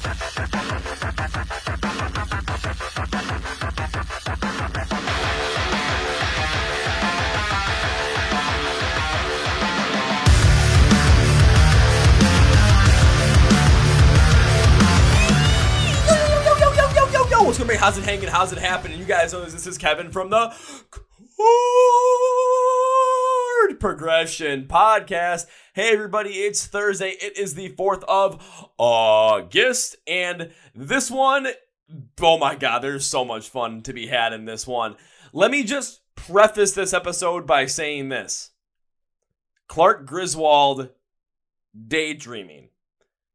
What's going on? How's it hanging? How's it happening? You guys know this is Kevin from the Chord Progression Podcast. Hey everybody, it's Thursday. It is the 4th of August, and this one, oh my god, there's so much fun to be had in this one. Let me just preface this episode by saying this. Clark Griswold daydreaming.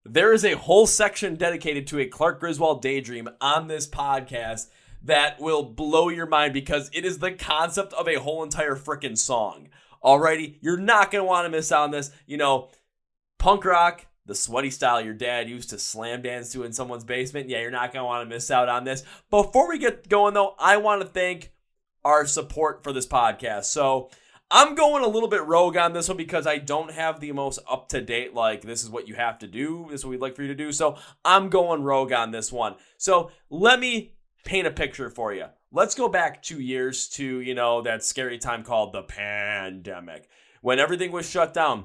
There is a whole section dedicated to a Clark Griswold daydream on this podcast that will blow your mind because it is the concept of a whole entire freaking song. Alrighty, you're not going to want to miss out on this. You know, punk rock, the sweaty style your dad used to slam dance to in someone's basement. Yeah, you're not going to want to miss out on this. Before we get going though, I want to thank our support for this podcast. So I'm going a little bit rogue on this one because I don't have the most up-to-date, like, this is what you have to do, this is what we'd like for you to do, so I'm going rogue on this one. So let me paint a picture for you. Let's go back 2 years to, you know, that scary time called the pandemic, when everything was shut down.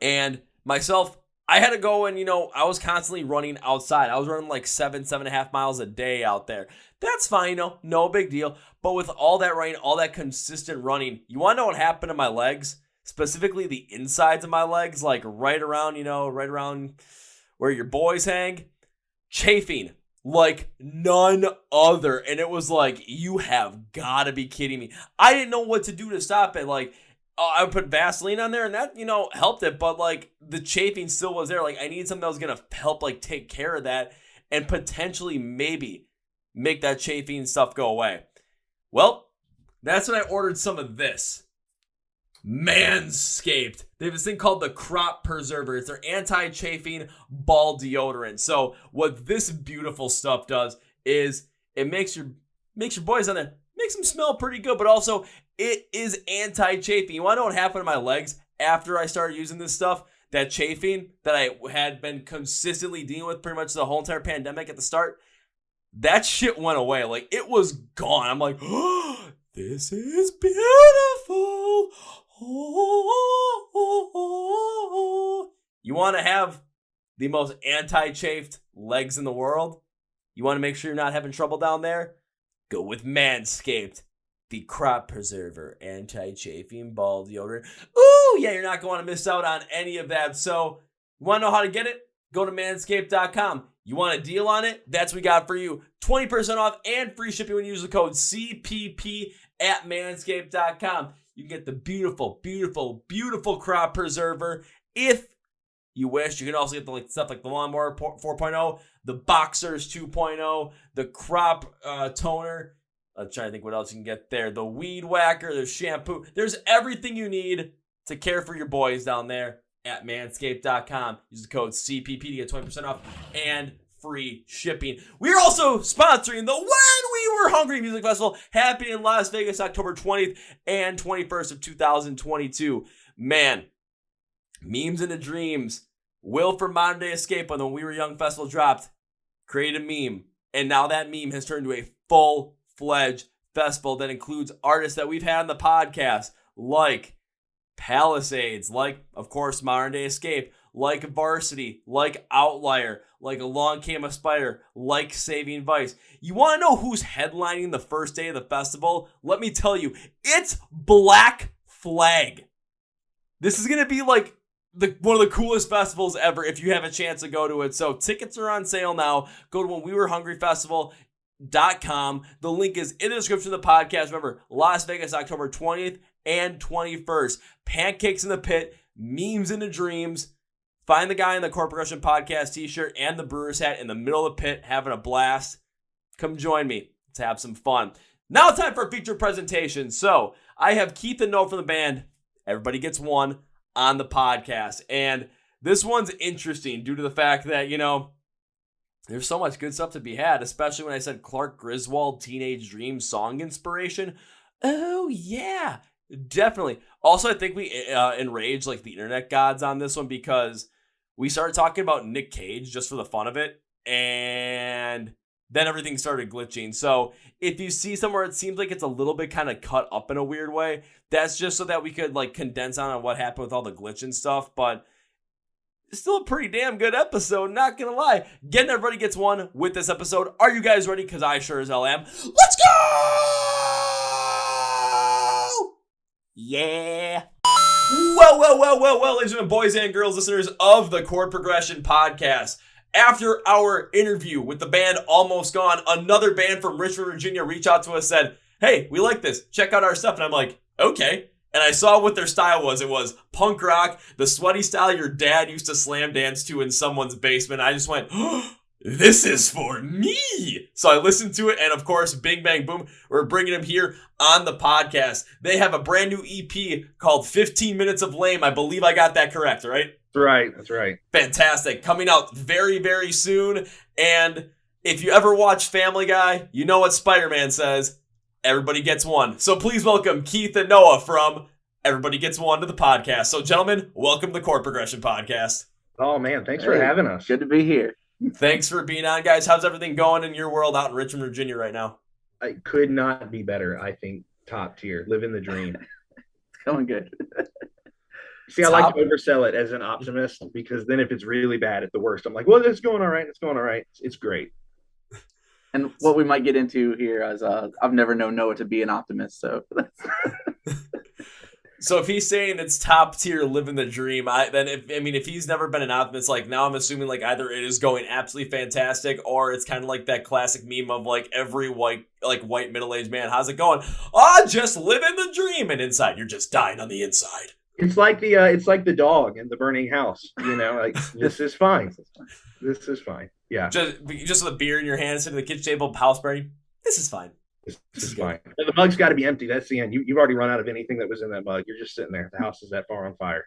And myself, I had to go and, you know, I was constantly running outside. I was running like 7.5 miles a day out there. That's fine, you know, no big deal. But with all that rain, all that consistent running, you want to know what happened to my legs? Specifically the insides of my legs, like right around, you know, right around where your boys hang. Chafing like none other. And it was like, you have got to be kidding me. I didn't know what to do to stop it. Like, I would put Vaseline on there and that, you know, helped it. But like the chafing still was there. Like I needed something that was going to help like take care of that and potentially maybe make that chafing stuff go away. Well, that's when I ordered some of this. Manscaped. They have this thing called the Crop Preserver. It's their anti-chafing ball deodorant. So what this beautiful stuff does is it makes your boys on there, makes them smell pretty good, but also it is anti-chafing. You want to know what happened to my legs after I started using this stuff? That chafing that I had been consistently dealing with pretty much the whole entire pandemic at the start, that shit went away. Like, it was gone. I'm like, oh, this is beautiful. Oh. You want to have the most anti-chafed legs in the world? You want to make sure you're not having trouble down there? Go with Manscaped. The Crop Preserver anti-chafing ball deodorant. Ooh, yeah, you're not going to miss out on any of that. So, you want to know how to get it? Go to manscaped.com. You want a deal on it? That's what we got for you. 20% off and free shipping when you use the code CPP at manscaped.com. You can get the beautiful, beautiful, beautiful Crop Preserver if you wish. You can also get the stuff like the Lawnmower 4.0, the Boxers 2.0, the Crop Toner. I'm trying to think what else you can get there. The Weed Whacker, there's shampoo. There's everything you need to care for your boys down there at manscaped.com. Use the code CPP to get 20% off and free shipping. We're also sponsoring the When We Were Hungry Music Festival happening in Las Vegas, October 20th and 21st of 2022. Man, Memes into Dreams. Will from Modern Day Escape on the When We Were Young Festival dropped. Created a meme. And now that meme has turned into a full-fledged festival that includes artists that we've had on the podcast, like Palisades, like, of course, Modern Day Escape, like Varsity, like Outlier, like Along Came a Spider, like Saving Vice. You want to know who's headlining the first day of the festival? Let me tell you, it's Black Flag. This is going to be like one of the coolest festivals ever if you have a chance to go to it. So tickets are on sale now. Go to whenwewerehungryfestival.com. The link is in the description of the podcast. Remember, Las Vegas, October 20th and 21st. Pancakes in the Pit, Memes into Dreams. Find the guy in the Chord Progression Podcast t-shirt and the brewer's hat in the middle of the pit having a blast. Come join me. Let's have some fun. Now it's time for a feature presentation. So I have Keith and Noah from the band Everybody Gets One on the podcast. And this one's interesting due to the fact that, you know, there's so much good stuff to be had, especially when I said Clark Griswold Teenage Dream song inspiration. Oh, yeah, definitely. Also, I think we enraged like the internet gods on this one because we started talking about Nick Cage just for the fun of it, and then everything started glitching. So if you see somewhere it seems like it's a little bit kind of cut up in a weird way, that's just so that we could like condense on what happened with all the glitch and stuff. But it's still a pretty damn good episode, not gonna lie. Getting Everybody Gets One with this episode. Are you guys ready? Because I sure as hell am. Let's go! Yeah. Well, ladies and boys and girls, listeners of the Chord Progression Podcast. After our interview with the band Almost Gone, another band from Richmond, Virginia reached out to us, said, hey, we like this. Check out our stuff. And I'm like, okay. And I saw what their style was. It was punk rock, the sweaty style your dad used to slam dance to in someone's basement. I just went, oh, this is for me. So I listened to it, and of course, bing, bang, boom, we're bringing them here on the podcast. They have a brand new EP called 15 Minutes of Lame. I believe I got that correct, right? That's right. Fantastic. Coming out very, very soon. And if you ever watch Family Guy, you know what Spider-Man says. Everybody gets one. So please welcome Keith and Noah from Everybody Gets One to the podcast. So gentlemen, welcome to the Chord Progression Podcast. Oh man, thanks for having us. Good to be here. Thanks for being on, guys. How's everything going in your world out in Richmond, Virginia right now? I could not be better. I think top tier. Living the dream. It's going good. See, I like to oversell it as an optimist, because then if it's really bad at the worst, I'm like, well, it's going all right. It's going all right. It's great. And what we might get into here is I've never known Noah to be an optimist. So if he's saying it's top tier, living the dream, if he's never been an optimist, like now I'm assuming like either it is going absolutely fantastic, or it's kind of like that classic meme of like every white middle-aged man, how's it going? Just living the dream, and inside you're just dying on the inside. It's like the dog in the burning house, like this is fine. This is fine. Yeah. Just with a beer in your hand, sitting at the kitchen table, house burning. This is fine. This is fine. The mug's got to be empty. That's the end. You've already run out of anything that was in that mug. You're just sitting there. The house is that far on fire.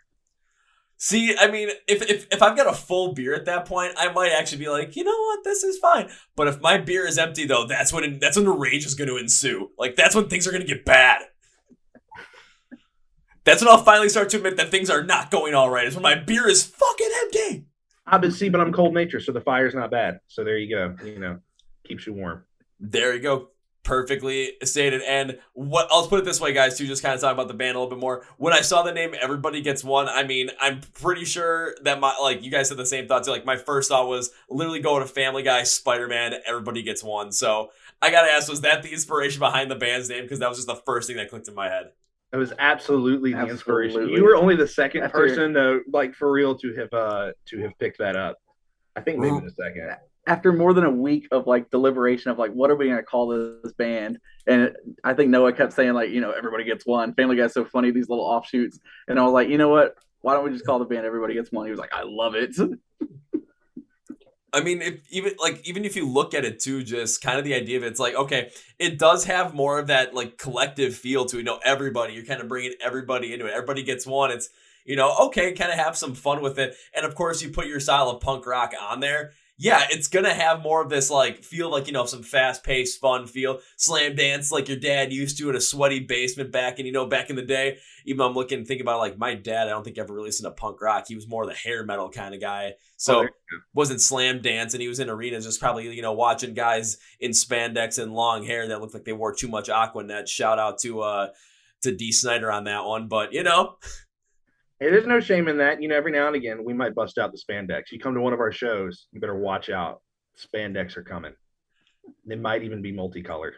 See, I mean, if I've got a full beer at that point, I might actually be like, you know what, this is fine. But if my beer is empty, though, that's when the rage is going to ensue. Like that's when things are going to get bad. That's when I'll finally start to admit that things are not going all right. It's when my beer is fucking empty. But I'm cold natured, so the fire's not bad. So there you go. Keeps you warm. There you go. Perfectly stated. And I'll put it this way, guys, too, just kind of talk about the band a little bit more. When I saw the name Everybody Gets One, I mean, I'm pretty sure that you guys had the same thoughts. Like my first thought was literally going to Family Guy, Spider-Man, Everybody Gets One. So I got to ask, was that the inspiration behind the band's name? Because that was just the first thing that clicked in my head. It was absolutely the inspiration. You were only the second person to for real to have picked that up. I think maybe the second. After more than a week of deliberation of what are we going to call this band, and I think Noah kept saying Everybody Gets One. Family Guy's so funny, these little offshoots, and I was like, you know what? Why don't we just call the band Everybody Gets One? He was like, I love it. I mean, even if you look at it too, just kind of the idea of it's like, okay, it does have more of that collective feel to it. Everybody, you're kind of bringing everybody into it. Everybody gets one. It's okay, kind of have some fun with it, and of course you put your style of punk rock on there. Yeah, it's gonna have more of this feel some fast-paced, fun feel, slam dance like your dad used to in a sweaty basement back in the day. Even though I'm thinking about my dad, I don't think ever really listened to punk rock. He was more the hair metal kind of guy, so wasn't slam dance, and he was in arenas just probably watching guys in spandex and long hair that looked like they wore too much Aquanet. Shout out to D. Snyder on that one, but Hey, there's no shame in that. Every now and again, we might bust out the spandex. You come to one of our shows, you better watch out. Spandex are coming. They might even be multicolored.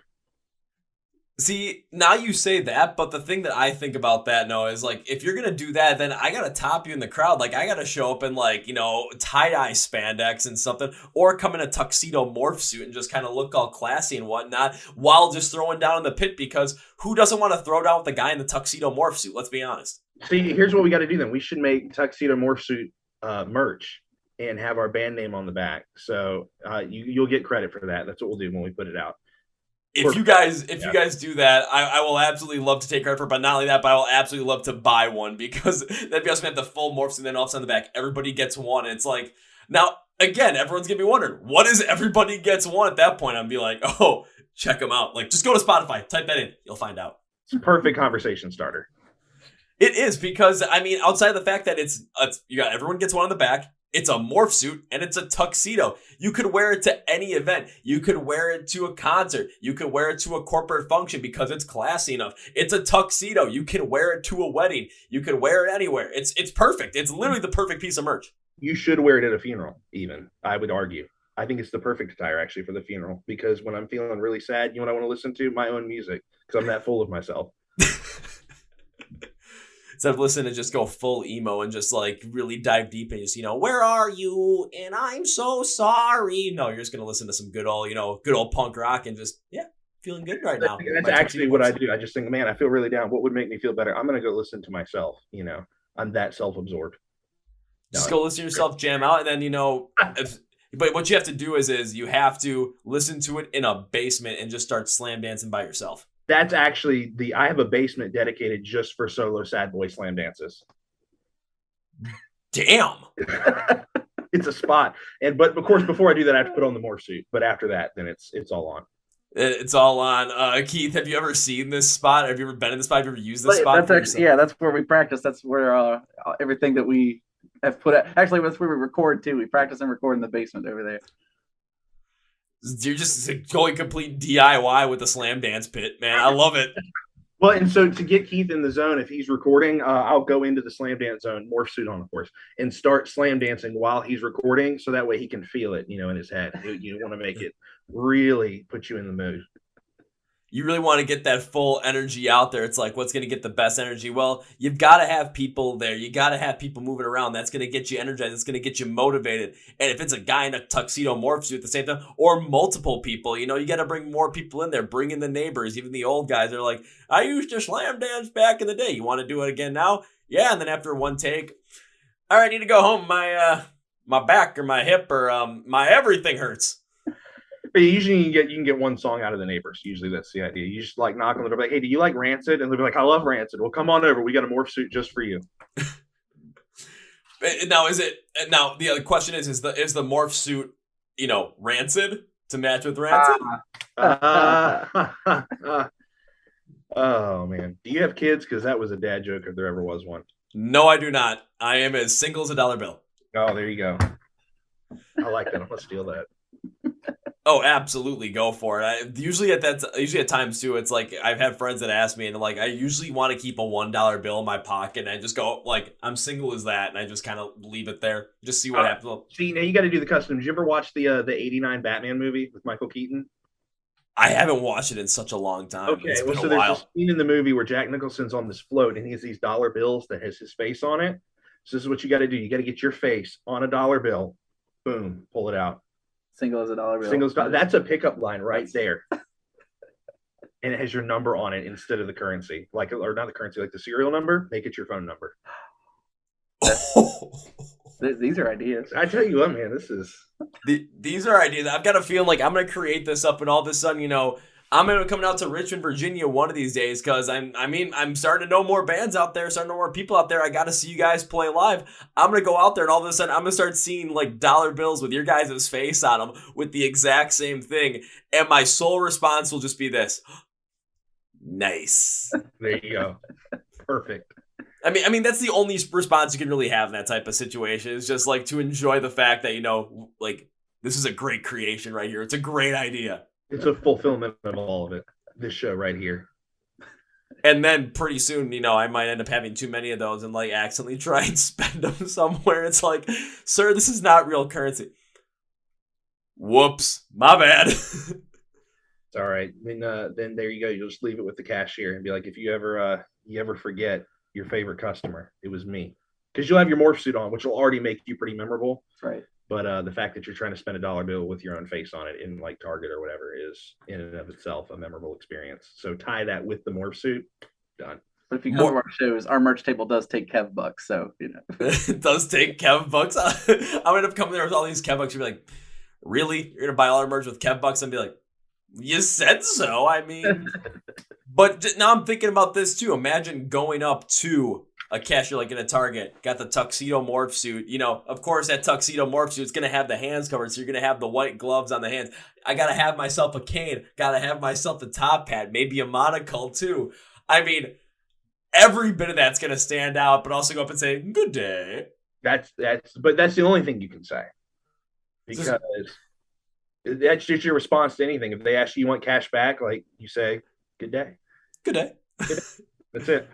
See, now you say that, but the thing that I think about that, Noah, is if you're going to do that, then I got to top you in the crowd. I got to show up in tie-dye spandex and something, or come in a tuxedo morph suit and just kind of look all classy and whatnot while just throwing down in the pit, because who doesn't want to throw down with the guy in the tuxedo morph suit? Let's be honest. See, here's what we got to do then. We should make tuxedo morph suit merch and have our band name on the back. So you'll get credit for that. That's what we'll do when we put it out. If you guys do that, I will absolutely love to take credit for it. But not only that, but I will absolutely love to buy one, because that'd be awesome to have the full morphs and then all of a sudden on the back, Everybody Gets One. And it's now again, everyone's gonna be wondering, what is Everybody Gets One at that point? I'd be like, oh, check them out. Just go to Spotify, type that in, you'll find out. It's a perfect conversation starter. It is, because outside of the fact that it's you got Everyone Gets One on the back, It's a morph suit and it's a tuxedo. You could wear it to any event. You could wear it to a concert. You could wear it to a corporate function because it's classy enough. It's a tuxedo. You can wear it to a wedding. You could wear it anywhere. It's perfect. It's literally the perfect piece of merch. You should wear it at a funeral, even, I would argue. I think it's the perfect attire, actually, for the funeral, because when I'm feeling really sad, you know what I want to listen to? My own music, because I'm that full of myself. Instead of listening to just go full emo and just like really dive deep and just, where are you? And I'm so sorry. No, you're just going to listen to some good old punk rock and just, feeling good right now. That's actually what I do. I just think, man, I feel really down. What would make me feel better? I'm going to go listen to myself. I'm that self-absorbed. Just go listen to yourself jam out. And then, but what you have to do is you have to listen to it in a basement and just start slam dancing by yourself. That's actually I have a basement dedicated just for solo sad boy slam dances. Damn. It's a spot. But of course, before I do that, I have to put on the morph suit. But after that, then it's all on. It's all on. Keith, have you ever seen this spot? Have you ever been in this spot? Have you ever used this spot? That's where we practice. That's where everything that we have put actually, that's where we record too. We practice and record in the basement over there. You're just going complete DIY with the slam dance pit, man. I love it. Well, and so to get Keith in the zone, if he's recording, I'll go into the slam dance zone, morph suit on, of course, and start slam dancing while he's recording, so that way he can feel it, in his head. You want to make it really put you in the mood. You really want to get that full energy out there. It's like, what's going to get the best energy? Well, you've got to have people there. You got to have people moving around. That's going to get you energized. It's going to get you motivated. And if it's a guy in a tuxedo morph suit at the same time, or multiple people, you got to bring more people in there. Bring in the neighbors, even the old guys. They're like, I used to slam dance back in the day. You want to do it again now? Yeah. And then after one take, all right, I need to go home. My back or my hip or my everything hurts. But usually you can get one song out of the neighbors. Usually that's the idea. You just like knock on the door, like, hey, do you like Rancid? And they'll be like, I love Rancid. Well, come on over. We got a morph suit just for you. Now the other question is the morph suit, Rancid to match with Rancid? Oh man. Do you have kids? Because that was a dad joke if there ever was one. No, I do not. I am as single as a dollar bill. Oh, there you go. I like that. I'm gonna steal that. Oh, absolutely, go for it. Usually at times too, it's like I've had friends that ask me, and like I usually want to keep a $1 bill in my pocket, and I just go like, I'm single as that, and I just kind of leave it there, just see what happens. See, now you got to do the custom. Did you ever watch the '89 Batman movie with Michael Keaton? I haven't watched it in such a long time. Okay, so there's a scene in the movie where Jack Nicholson's on this float, and he has these dollar bills that has his face on it. So this is what you got to do. You got to get your face on a dollar bill. Boom, pull it out. Single as a dollar bill. That's a pickup line right there. And it has your number on it instead of the currency. Or not the currency, like the serial number. Make it your phone number. These are ideas. I tell you what, man, these are ideas. I've got a feeling like I'm going to create this up, and all of a sudden, I'm going to be coming out to Richmond, Virginia one of these days, because I'm starting to know more bands out there, starting to know more people out there. I got to see you guys play live. I'm going to go out there, and all of a sudden I'm going to start seeing like dollar bills with your guys' face on them with the exact same thing. And my sole response will just be this. Nice. There you go. Perfect. I mean, that's the only response you can really have in that type of situation. Is just like to enjoy the fact that, like this is a great creation right here. It's a great idea. It's a fulfillment of all of it. This show right here. And then pretty soon, I might end up having too many of those and like accidentally try and spend them somewhere. It's like, sir, this is not real currency. Whoops, my bad. It's all right. Then there you go. You'll just leave it with the cashier and be like, if you ever forget your favorite customer, it was me. Because you'll have your morph suit on, which will already make you pretty memorable. Right. But the fact that you're trying to spend a dollar bill with your own face on it in like Target or whatever is in and of itself a memorable experience. So tie that with the morph suit, done. But if you go to our shows, our merch table does take Kev bucks, so it does take Kev bucks. I'm gonna come there with all these Kev bucks. You'll be like, really? You're gonna buy all our merch with Kev bucks? And be like, you said so. I mean, but now I'm thinking about this too. Imagine going up to a cashier like in a Target, got the tuxedo morph suit. Of course, that tuxedo morph suit is going to have the hands covered, so you're going to have the white gloves on the hands. I got to have myself a cane, got to have myself a top hat, maybe a monocle too. I mean, every bit of that's going to stand out, but also go up and say, good day. but that's the only thing you can say, because that's just your response to anything. If they ask you want cash back, like you say, good day. Good day. That's it.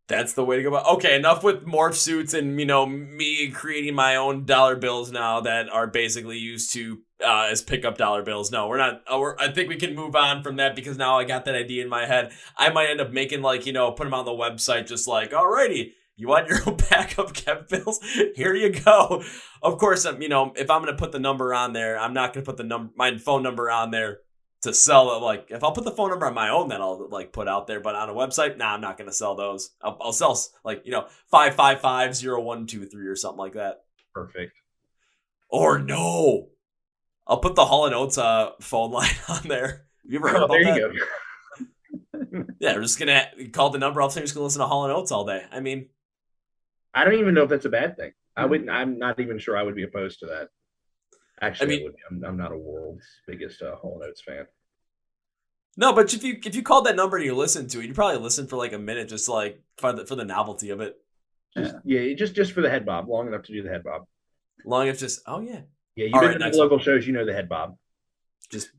That's the way to go about. Okay, enough with morph suits and me creating my own dollar bills now that are basically used to as pickup dollar bills. No, we're not. I think we can move on from that because now I got that idea in my head. I might end up making put them on the website, just like, alrighty, you want your own backup kept bills? Here you go. Of course, if I'm gonna put the number on there, I'm not gonna put my phone number on there to sell it. Like, if I'll put the phone number on my own, then I'll put out there. But on a website, nah, I'm not gonna sell those. I'll sell 555-0123 or something like that. Perfect. Or no, I'll put the Hall & Oates phone line on there. Have you ever heard about that? There you go. Yeah, we're just gonna call the number. I'm just gonna listen to Hall & Oates all day. I mean, I don't even know if that's a bad thing. I'm not even sure I would be opposed to that. Actually, I'm not a world's biggest Hall & Oates fan. No, but if you called that number and you listened to it, you'd probably listen for like a minute, just like for the novelty of it. Just for the head bob, long enough to do the head bob. Long enough, just yeah. You've been to the local shows, the head bob. Just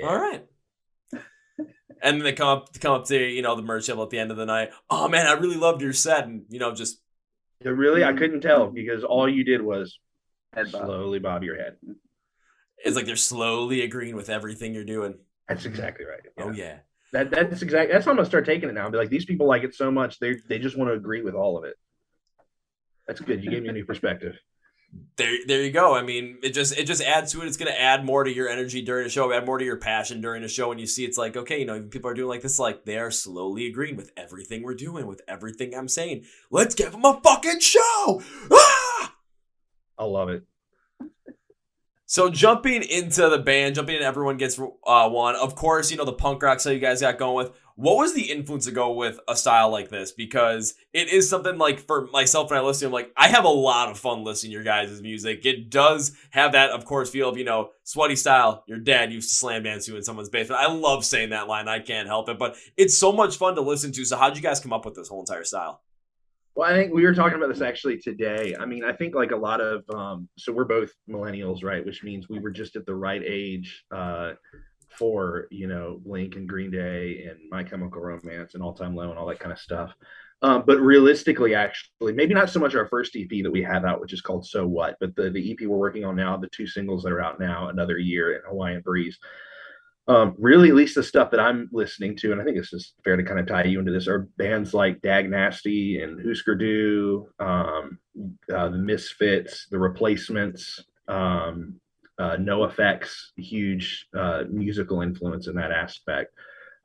all right. And then they come up to the merch table at the end of the night. Oh man, I really loved your set, and just really I couldn't tell because all you did was slowly bob your head. It's like they're slowly agreeing with everything you're doing. That's exactly right. Yeah. Oh yeah. That's how I'm gonna start taking it now. I'll be like, these people like it so much, they just want to agree with all of it. That's good. You gave me a new perspective. There you go. I mean, it just adds to it. It's going to add more to your energy during a show, add more to your passion during a show. And you see, it's like, okay, people are doing like this, like they are slowly agreeing with everything we're doing, with everything I'm saying. Let's give them a fucking show. Ah! I love it. So jumping into Everyone Gets One. Of course, the punk rock style you guys got going with. What was the influence to go with a style like this? Because it is something like for myself when I listen, I'm like, I have a lot of fun listening to your guys' music. It does have that, of course, feel of, sweaty style. Your dad used to slam dance you in someone's basement. I love saying that line. I can't help it. But it's so much fun to listen to. So how'd you guys come up with this whole entire style? Well, I think we were talking about this actually today. I mean, I think like a lot of, so we're both millennials, right? Which means we were just at the right age for, Blink and Green Day and My Chemical Romance and All Time Low and all that kind of stuff. But realistically, actually, maybe not so much our first EP that we have out, which is called So What, but the EP we're working on now, the 2 singles that are out now, Another Year and Hawaiian Breeze. Really, at least the stuff that I'm listening to, and I think this is fair to kind of tie you into this, are bands like Dag Nasty and Husker Du, the Misfits, the Replacements, No Effects, huge musical influence in that aspect.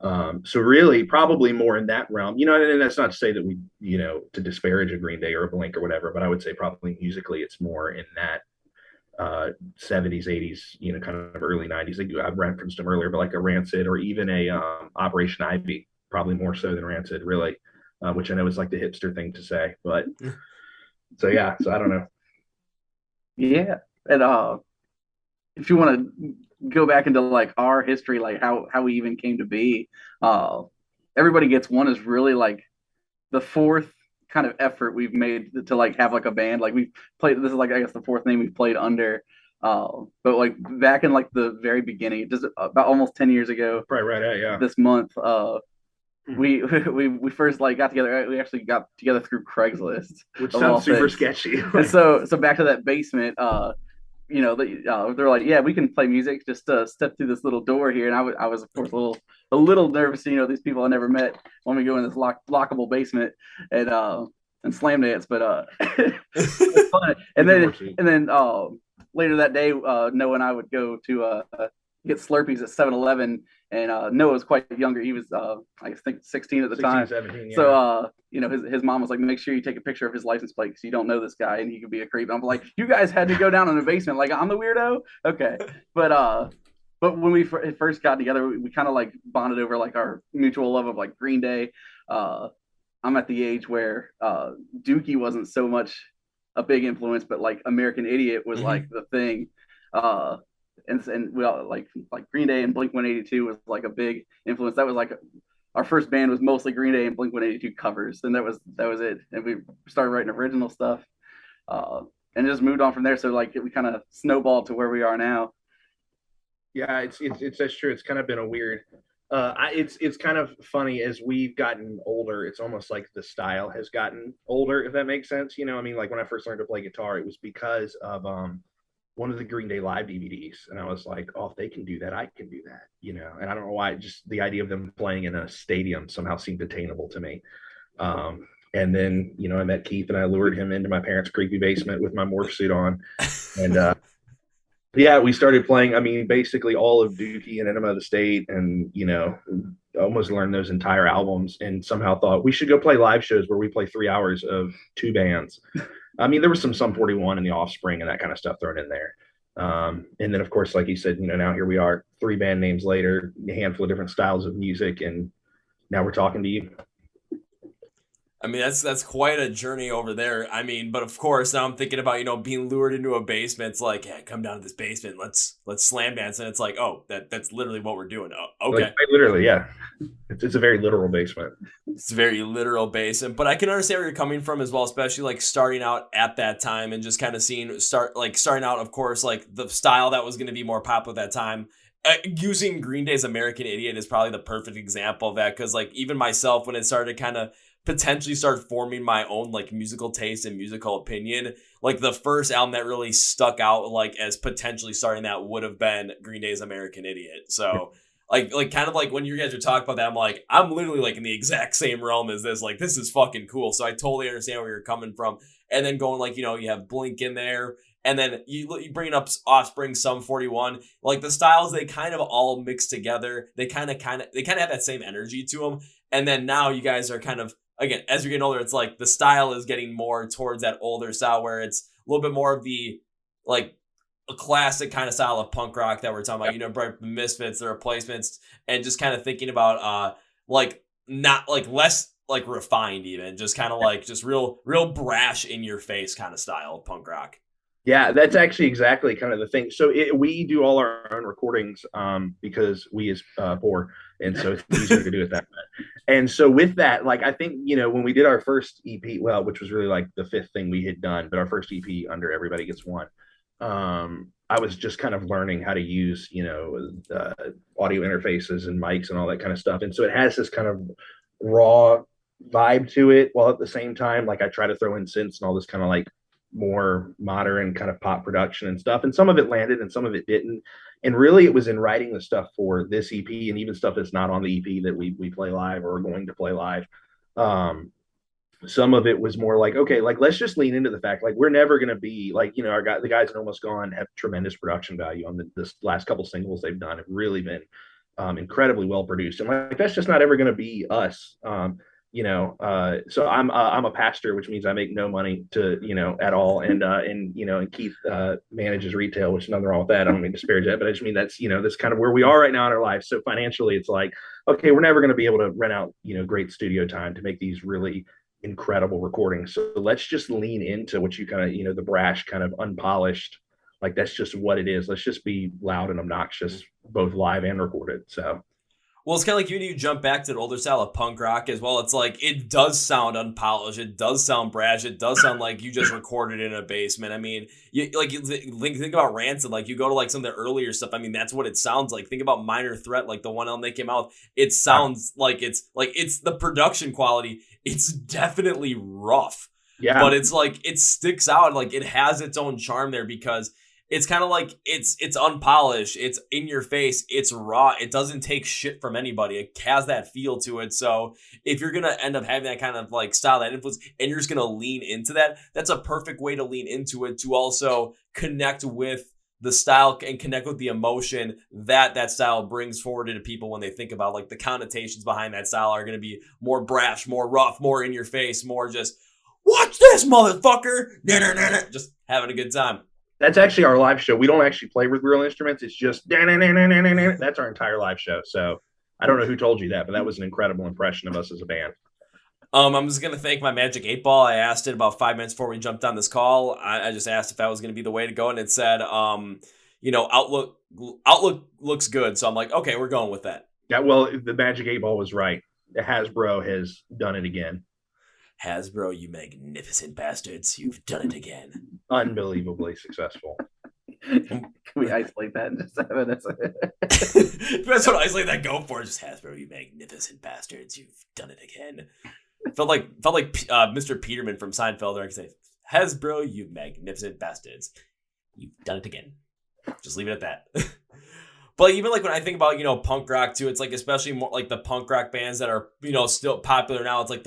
So really, probably more in that realm, and that's not to say that we, to disparage a Green Day or a Blink or whatever, but I would say probably musically it's more in that 70s, 80s, kind of early 90s. I've referenced them earlier, but like a Rancid or even a Operation Ivy, probably more so than Rancid, really, which I know is like the hipster thing to say. But so I don't know. Yeah, and if you want to go back into like our history, like how we even came to be, Everybody Gets One is really like the fourth kind of effort we've made to like have like a band. Like we've played, this is like I guess the fourth name we've played under, but like back in like the very beginning, just about almost 10 years ago, right, this month, we first like got together. We actually got together through Craigslist, which sounds super sketchy. And so back to that basement, they're like, yeah, we can play music, just step through this little door here. And I was of course a little nervous, these people I never met when we go in this lockable basement and slam dance, but it's fun. And then later that day, Noah and I would go to get Slurpees at 7-Eleven, and Noah was quite younger. He was I think 16 at the 16, time. 17, yeah. So his mom was like, make sure you take a picture of his license plate because you don't know this guy and he could be a creep. And I'm like, you guys had to go down in the basement, like I'm the weirdo. Okay, but when we first got together, we kind of like bonded over like our mutual love of like Green Day. I'm at the age where Dookie wasn't so much a big influence, but like American Idiot was like the thing. And we all like Green Day and Blink 182 was like a big influence. That was like our first band was mostly Green Day and Blink-182 covers, and that was it. And we started writing original stuff, and just moved on from there. So like we kind of snowballed to where we are now. Yeah, it's that's true. It's kind of been a weird. It's kind of funny as we've gotten older. It's almost like the style has gotten older, if that makes sense. You know, I mean, like when I first learned to play guitar, it was because of one of the Green Day live DVDs, and I was like, oh, if they can do that, I can do that. You know, and I don't know why. Just the idea of them playing in a stadium somehow seemed attainable to me. And then, you know, I met Keith and I lured him into my parents' creepy basement with my morph suit on, and yeah, we started playing, I mean, basically all of Dookie and Enema of the State, and, you know, almost learned those entire albums, and somehow thought we should go play live shows where we play 3 hours of 2 bands. I mean, there was some Sum 41 and the Offspring and that kind of stuff thrown in there. And then, of course, like you said, you know, now here we are, 3 band names later, a handful of different styles of music, and now we're talking to you. I mean, that's quite a journey over there. I mean, but of course, now I'm thinking about, you know, being lured into a basement. It's like, hey, come down to this basement. Let's slam dance. And it's like, oh, that's literally what we're doing. Oh, okay. Like, literally, yeah. It's a very literal basement. It's a very literal basement. But I can understand where you're coming from as well, especially like starting out at that time and just kind of starting out, of course, like the style that was going to be more popular at that time. Using Green Day's American Idiot is probably the perfect example of that, because like even myself, when it started kind of potentially start forming my own like musical taste and musical opinion, like the first album that really stuck out like as potentially starting that would have been Green Day's American Idiot. So like kind of like when you guys are talking about that, I'm like, I'm literally like in the exact same realm as this. Like, this is fucking cool. So I totally understand where you're coming from. And then going like, you know, you have Blink in there, and then you bring up Offspring, Sum 41, like the styles, they kind of all mix together. They kind of have that same energy to them. And then now you guys are kind of, again, as you're getting older, it's like the style is getting more towards that older style where it's a little bit more of the, like, a classic kind of style of punk rock that we're talking about, you know, the Misfits, the Replacements, and just kind of thinking about, like, not, like, less, like, refined even, just kind of like, just real brash in your face kind of style of punk rock. Yeah, that's actually exactly kind of the thing. So we do all our own recordings because we is poor, and so it's easier to do it that way. And so with that, like, I think, you know, when we did our first EP, well, which was really like the 5th thing we had done, but our first EP under Everybody Gets One, I was just kind of learning how to use, you know, audio interfaces and mics and all that kind of stuff. And so it has this kind of raw vibe to it, while at the same time, like, I try to throw in synths and all this kind of like more modern kind of pop production and stuff, and some of it landed and some of it didn't. And really it was in writing the stuff for this EP, and even stuff that's not on the EP that we play live or are going to play live, some of it was more like, okay, like, let's just lean into the fact, like, we're never going to be like, you know, the guys in Almost Gone have tremendous production value on this last couple singles they've done have really been incredibly well produced, and like, that's just not ever going to be us. You know, so I'm a pastor, which means I make no money to, you know, at all. And you know, and Keith manages retail, which is nothing wrong with that. I don't mean to disparage that, but I just mean that's, you know, that's kind of where we are right now in our lives. So financially, it's like, okay, we're never going to be able to rent out, you know, great studio time to make these really incredible recordings. So let's just lean into what you kind of, you know, the brash kind of unpolished, like, that's just what it is. Let's just be loud and obnoxious, both live and recorded. So. Well, it's kind of like you jump back to the older style of punk rock as well. It's like, it does sound unpolished. It does sound brash. It does sound like you just recorded in a basement. I mean, you think about Rancid. Like, you go to like some of the earlier stuff. I mean, that's what it sounds like. Think about Minor Threat, like the one album they came out with. It sounds like it's the production quality. It's definitely rough. Yeah. But it's like, it sticks out. Like, it has its own charm there because it's kind of like it's unpolished, it's in your face, it's raw, it doesn't take shit from anybody, it has that feel to it. So if you're gonna end up having that kind of like style, that influence, and you're just gonna lean into that, that's a perfect way to lean into it, to also connect with the style and connect with the emotion that style brings forward to people when they think about, like, the connotations behind that style are gonna be more brash, more rough, more in your face, more just watch this motherfucker, just having a good time. That's actually our live show. We don't actually play with real instruments. It's just that's our entire live show. So I don't know who told you that, but that was an incredible impression of us as a band. I'm just going to thank my Magic 8 Ball. I asked it about 5 minutes before we jumped on this call. I just asked if that was going to be the way to go, and it said, you know, Outlook looks good. So I'm like, okay, we're going with that. Yeah, well, the Magic 8 Ball was right. Hasbro has done it again. Hasbro, you magnificent bastards, you've done it again. Unbelievably successful. Can we isolate that and just have it as That's what isolate that go for. Just Hasbro, you magnificent bastards, you've done it again. Felt like Mr. Peterman from Seinfeld. Where I could say, Hasbro, you magnificent bastards, you've done it again. Just leave it at that. But even like when I think about, punk rock too, it's like especially more like the punk rock bands that are, still popular now. It's like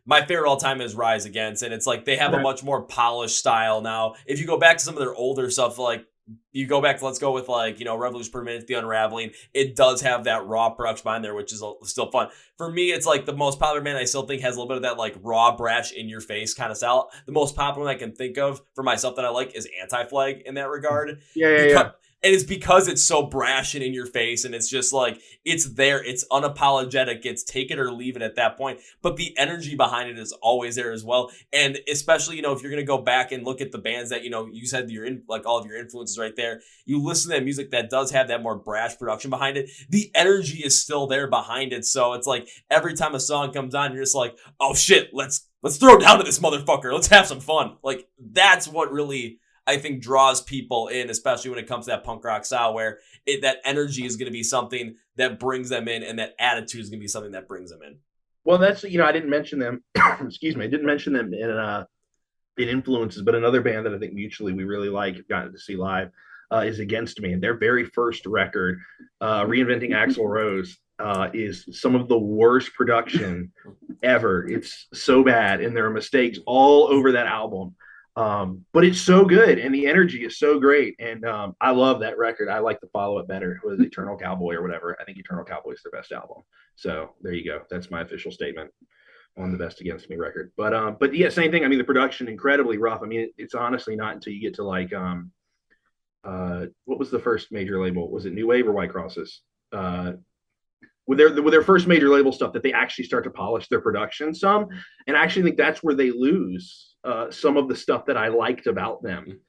my favorite all time is Rise Against, and it's like they have a much more polished style now. If you go back to some of their older stuff, like you go back, let's go with like, Revolution Per Minute, The Unraveling, it does have that raw production behind there, which is still fun. For me, it's like the most popular band I still think has a little bit of that like raw, brash, in your face kind of style. The most popular one I can think of for myself that I like is Anti-Flag in that regard. Yeah. And it's because it's so brash and in your face, and it's just like, it's there, it's unapologetic, it's take it or leave it at that point. But the energy behind it is always there as well. And especially, if you're going to go back and look at the bands that, you said like all of your influences right there, you listen to that music that does have that more brash production behind it, the energy is still there behind it. So it's like every time a song comes on, you're just like, oh shit, let's throw down to this motherfucker. Let's have some fun. Like that's what really, I think, draws people in, especially when it comes to that punk rock style, where that energy is going to be something that brings them in, and that attitude is going to be something that brings them in. Well, that's, I didn't mention them. Excuse me. I didn't mention them in influences, but another band that I think mutually we really like, have gotten to see live, is Against Me. And their very first record, Reinventing Axl Rose, is some of the worst production ever. It's so bad, and there are mistakes all over that album. But it's so good, and the energy is so great, and I love that record. I like to follow it better. It was Eternal Cowboy or whatever. I think Eternal Cowboy is their best album. So there you go. That's my official statement on the Best Against Me record. But yeah, same thing. I mean, the production incredibly rough. I mean, it's honestly not until you get to like what was the first major label? Was it New Wave or White Crosses? With their first major label stuff that they actually start to polish their production some, and I actually think that's where they lose some of the stuff that I liked about them,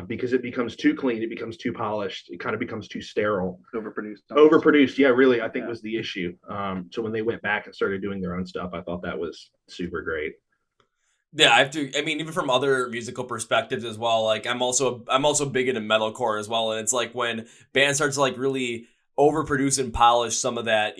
because it becomes too clean, it becomes too polished, it kind of becomes too sterile, overproduced. Yeah, really, I think was the issue. So when they went back and started doing their own stuff, I thought that was super great. Yeah, I mean, even from other musical perspectives as well, like I'm also big into metalcore as well, and it's like when bands start to like really overproduce and polish some of that,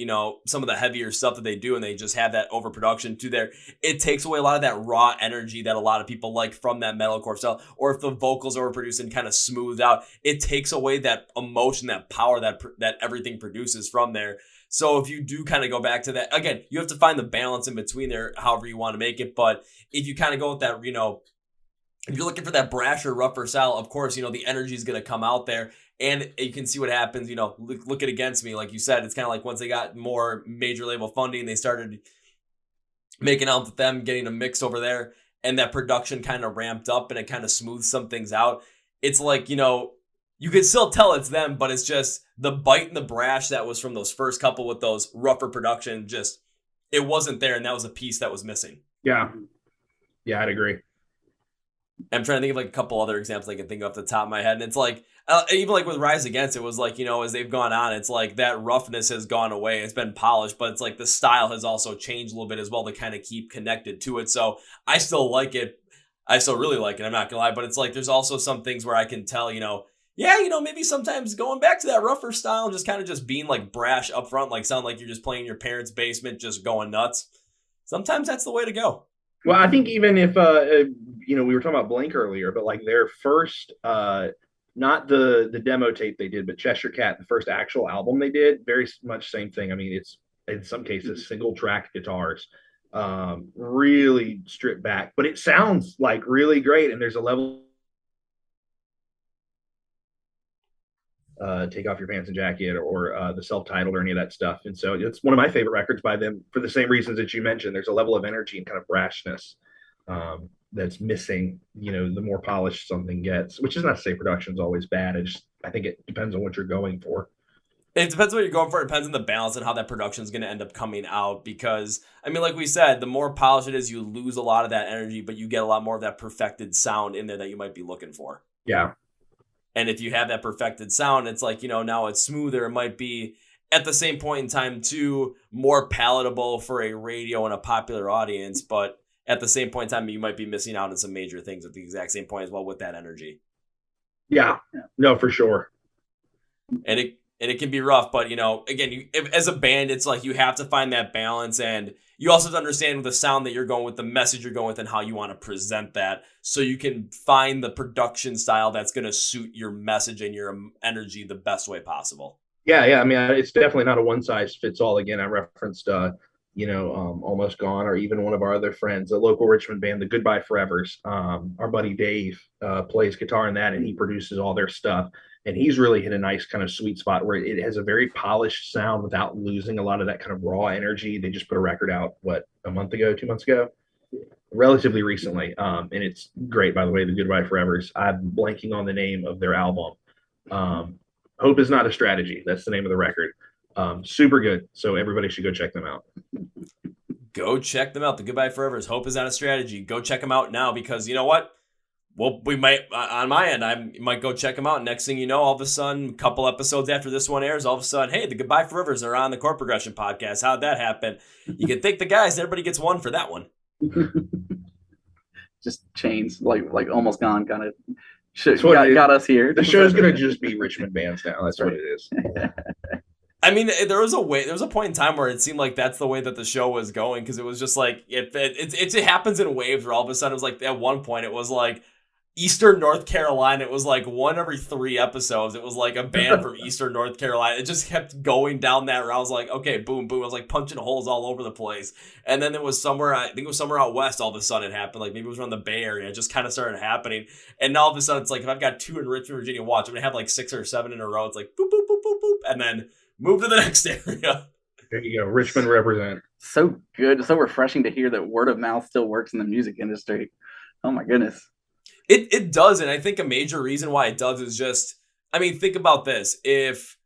some of the heavier stuff that they do, and they just have that overproduction to there, it takes away a lot of that raw energy that a lot of people like from that metalcore style. Or if the vocals are overproduced and kind of smoothed out, it takes away that emotion, that power that everything produces from there. So if you do kind of go back to that, again, you have to find the balance in between there, however you want to make it. But if you kind of go with that, if you're looking for that brasher, rougher style, of course, the energy is going to come out there. And you can see what happens, look at Against Me. Like you said, it's kind of like once they got more major label funding, they started making out with them, getting a mix over there, and that production kind of ramped up and it kind of smoothed some things out. It's like, you can still tell it's them, but it's just the bite and the brash that was from those first couple with those rougher production, just, it wasn't there, and that was a piece that was missing. Yeah, I'd agree. I'm trying to think of like a couple other examples I can think of off the top of my head. And it's like, even like with Rise Against, it was like, as they've gone on, it's like that roughness has gone away. It's been polished, but it's like the style has also changed a little bit as well to kind of keep connected to it. So I still like it. I still really like it. I'm not gonna lie, but it's like, there's also some things where I can tell, maybe sometimes going back to that rougher style and just kind of just being like brash up front, like sound like you're just playing in your parents' basement, just going nuts. Sometimes that's the way to go. Well, I think even if, we were talking about Blink earlier, but like their first, not the demo tape they did, but Cheshire Cat, the first actual album they did, very much same thing. I mean, it's in some cases single track guitars, really stripped back, but it sounds like really great. And there's a level, Take Off Your Pants and Jacket, or the self-titled, or any of that stuff. And so it's one of my favorite records by them for the same reasons that you mentioned. There's a level of energy and kind of brashness that's missing, the more polished something gets, which is not to say production's always bad. I think it depends on what you're going for. It depends on what you're going for. It depends on the balance and how that production is going to end up coming out. Because, I mean, like we said, the more polished it is, you lose a lot of that energy, but you get a lot more of that perfected sound in there that you might be looking for. Yeah. And if you have that perfected sound, it's like, now it's smoother. It might be, at the same point in time, too, more palatable for a radio and a popular audience. But at the same point in time, you might be missing out on some major things at the exact same point as well with that energy. Yeah, no, for sure. And it can be rough, but again, as a band, it's like you have to find that balance, and you also have to understand the sound that you're going with, the message you're going with, and how you want to present that, so you can find the production style that's going to suit your message and your energy the best way possible. Yeah. I mean, it's definitely not a one size fits all. Again, I referenced, Almost Gone, or even one of our other friends, a local Richmond band, the Goodbye Forevers. Our buddy Dave plays guitar in that, and he produces all their stuff. And he's really hit a nice kind of sweet spot where it has a very polished sound without losing a lot of that kind of raw energy. They just put a record out, a month ago, 2 months ago, relatively recently. And it's great, by the way, the Goodbye Forevers. I'm blanking on the name of their album. Hope is Not a Strategy. That's the name of the record. Super good. So everybody should go check them out. Go check them out. The Goodbye Forevers. Hope is Not a Strategy. Go check them out now, because you know what? Well, we might, on my end, I might go check them out. Next thing you know, all of a sudden, a couple episodes after this one airs, all of a sudden, hey, the Goodbye Forevers are on the Chord Progression Podcast. How'd that happen? You can thank the guys. Everybody gets one for that one. Just chains, like Almost Gone kind of got us here. The show's going to just be Richmond bands now. That's what it is. I mean, there was a point in time where it seemed like that's the way that the show was going, because it was just like, it happens in waves, where all of a sudden it was like, at one point it was like, Eastern North Carolina, it was like one every 3 episodes. It was like a band from Eastern North Carolina. It just kept going down that route. I was like, okay, boom, boom. I was like punching holes all over the place. And then there was somewhere, I think it was somewhere out west, all of a sudden it happened. Like maybe it was around the Bay Area. It just kind of started happening. And now all of a sudden it's like, if I've got 2 in Richmond, Virginia, watch, I'm going to have like 6 or 7 in a row. It's like boop, boop, boop, boop, boop. And then move to the next area. There you go. Richmond represent. So good. So refreshing to hear that word of mouth still works in the music industry. Oh my goodness. It does, and I think a major reason why it does is just, I mean, think about this. If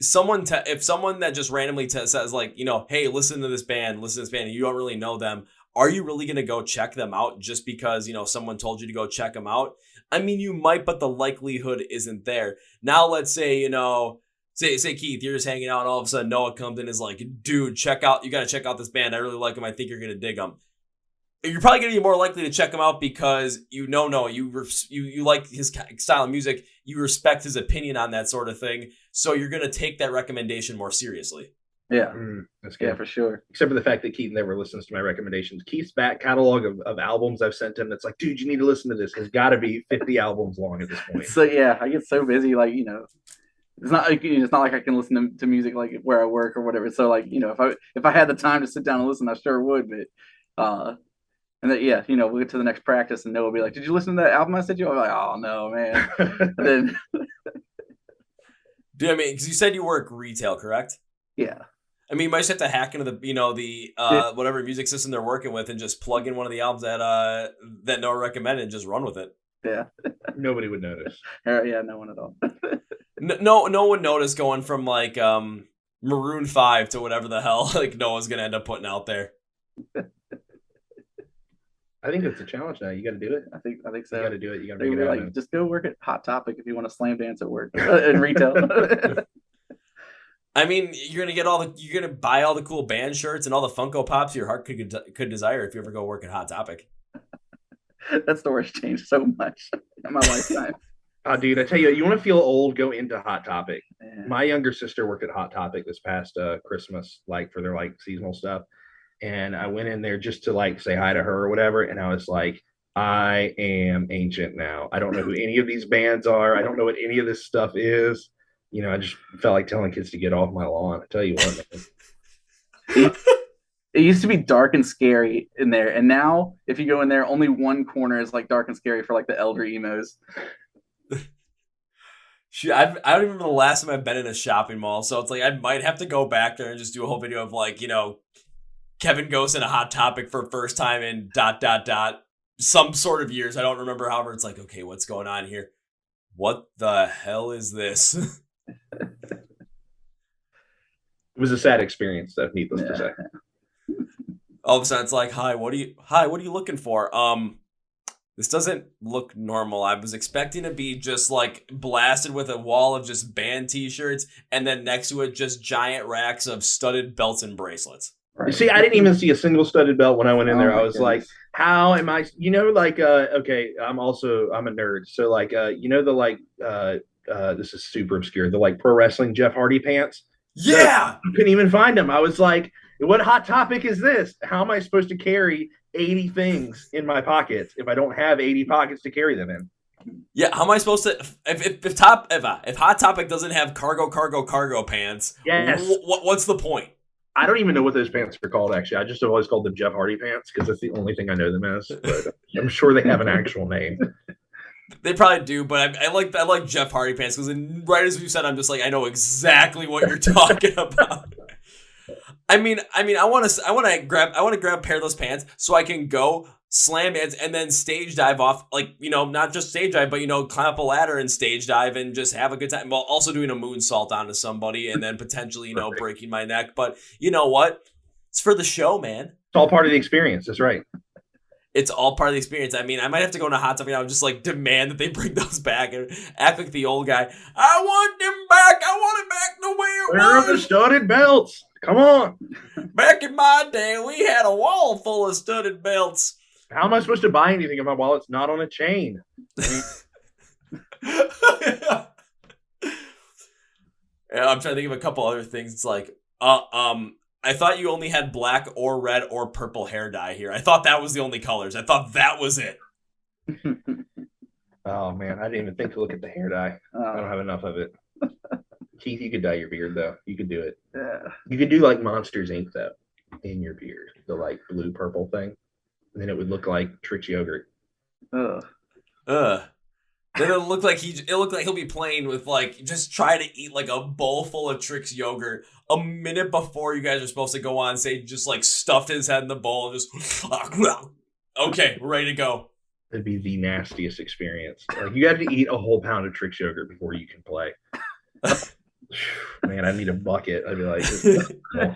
someone that just randomly says like, hey, listen to this band, and you don't really know them, are you really going to go check them out just because, someone told you to go check them out? I mean, you might, but the likelihood isn't there. Now, let's say, say Keith, you're just hanging out, and all of a sudden Noah comes in and is like, dude, you got to check out this band. I really like them. I think you're going to dig them. You're probably going to be more likely to check him out because you like his style of music, you respect his opinion on that sort of thing, so you're going to take that recommendation more seriously. Yeah, that's good. Yeah, for sure. Except for the fact that Keith never listens to my recommendations. Keith's back catalog of albums I've sent him, that's like, dude, you need to listen to this. It's got to be 50 albums long at this point. So yeah, I get so busy, like, it's not like I can listen to music like where I work or whatever. So like, if I had the time to sit down and listen, I sure would. But and then, we'll get to the next practice and Noah will be like, did you listen to that album I sent you? I'm like, oh, no, man. Then, dude, I mean, because you said you work retail, correct? Yeah. I mean, you might just have to hack into the whatever music system they're working with and just plug in one of the albums that Noah recommended and just run with it. Yeah. Nobody would notice. Yeah, no one at all. No one noticed going from like Maroon 5 to whatever the hell like Noah's going to end up putting out there. I think that's a challenge now. You got to do it. I think so. You got to do it. You got to make it happen. Just go work at Hot Topic if you want to slam dance at work in retail. I mean, you're gonna buy all the cool band shirts and all the Funko Pops your heart could desire if you ever go work at Hot Topic. That story's changed so much in my lifetime. Oh, dude, I tell you, you want to feel old, go into Hot Topic. Yeah. My younger sister worked at Hot Topic this past Christmas, like for their like seasonal stuff. And I went in there just to like say hi to her or whatever. And I was like, I am ancient now. I don't know who any of these bands are. I don't know what any of this stuff is. I just felt like telling kids to get off my lawn. I tell you what, man. It used to be dark and scary in there. And now if you go in there, only one corner is like dark and scary for like the elder emos. Shit, I don't remember the last time I've been in a shopping mall. So it's like, I might have to go back there and just do a whole video of like, Kevin goes in a Hot Topic for first time in ... some sort of years. I don't remember. However, it's like, okay, what's going on here? What the hell is this? It was a sad experience, though, needless to say. All of a sudden, it's like, hi, what are you looking for? This doesn't look normal. I was expecting to be just like blasted with a wall of just band t-shirts and then next to it just giant racks of studded belts and bracelets. Right. See, I didn't even see a single studded belt when I went in there. I was goodness. like, how am I, okay, I'm a nerd. So this is super obscure. The like pro wrestling Jeff Hardy pants. Yeah. I couldn't even find them. I was like, what Hot Topic is this? How am I supposed to carry 80 things in my pockets if I don't have 80 pockets to carry them in? Yeah, how am I supposed to if Hot Topic doesn't have cargo pants? Yes. What's the point? I don't even know what those pants are called. Actually, I just have always called them Jeff Hardy pants because that's the only thing I know them as. But I'm sure they have an actual name. They probably do, but I like Jeff Hardy pants because right as you said, I'm just like I know exactly what you're talking about. I mean, I want to grab a pair of those pants so I can go slam dance and then stage dive off, like, you know, not just stage dive, but, you know, climb up a ladder and stage dive and just have a good time while also doing a moonsault onto somebody and then potentially, you know, breaking my neck. But you know what? It's for the show, man. It's all part of the experience. That's right. It's all part of the experience. I mean, I might have to go to Hot Topic now and just like demand that they bring those back and act like the old guy. I want them back. I want it back the way it Where are the studded belts? Come on. Back in my day, we had a wall full of studded belts. How am I supposed to buy anything if my wallet's not on a chain? Yeah, I'm trying to think of a couple other things. It's like, I thought you only had black or red or purple hair dye here. I thought that was the only colors. I thought that was it. Oh man, I didn't even think to look at the hair dye. I don't have enough of it. Keith, you could dye your beard though. You could do it. Yeah. You could do like Monsters Inc. though in your beard, the like blue purple thing, and then it would look like Trix yogurt. Ugh. Then it looked like he'll be playing with like just try to eat like a bowl full of Trix yogurt a minute before you guys are supposed to go on stage. Just like stuffed his head in the bowl and just okay, we're ready to go. It'd be the nastiest experience. Like you got to eat a whole pound of Trix yogurt before you can play. Man, I need a bucket. I'd be like, I feel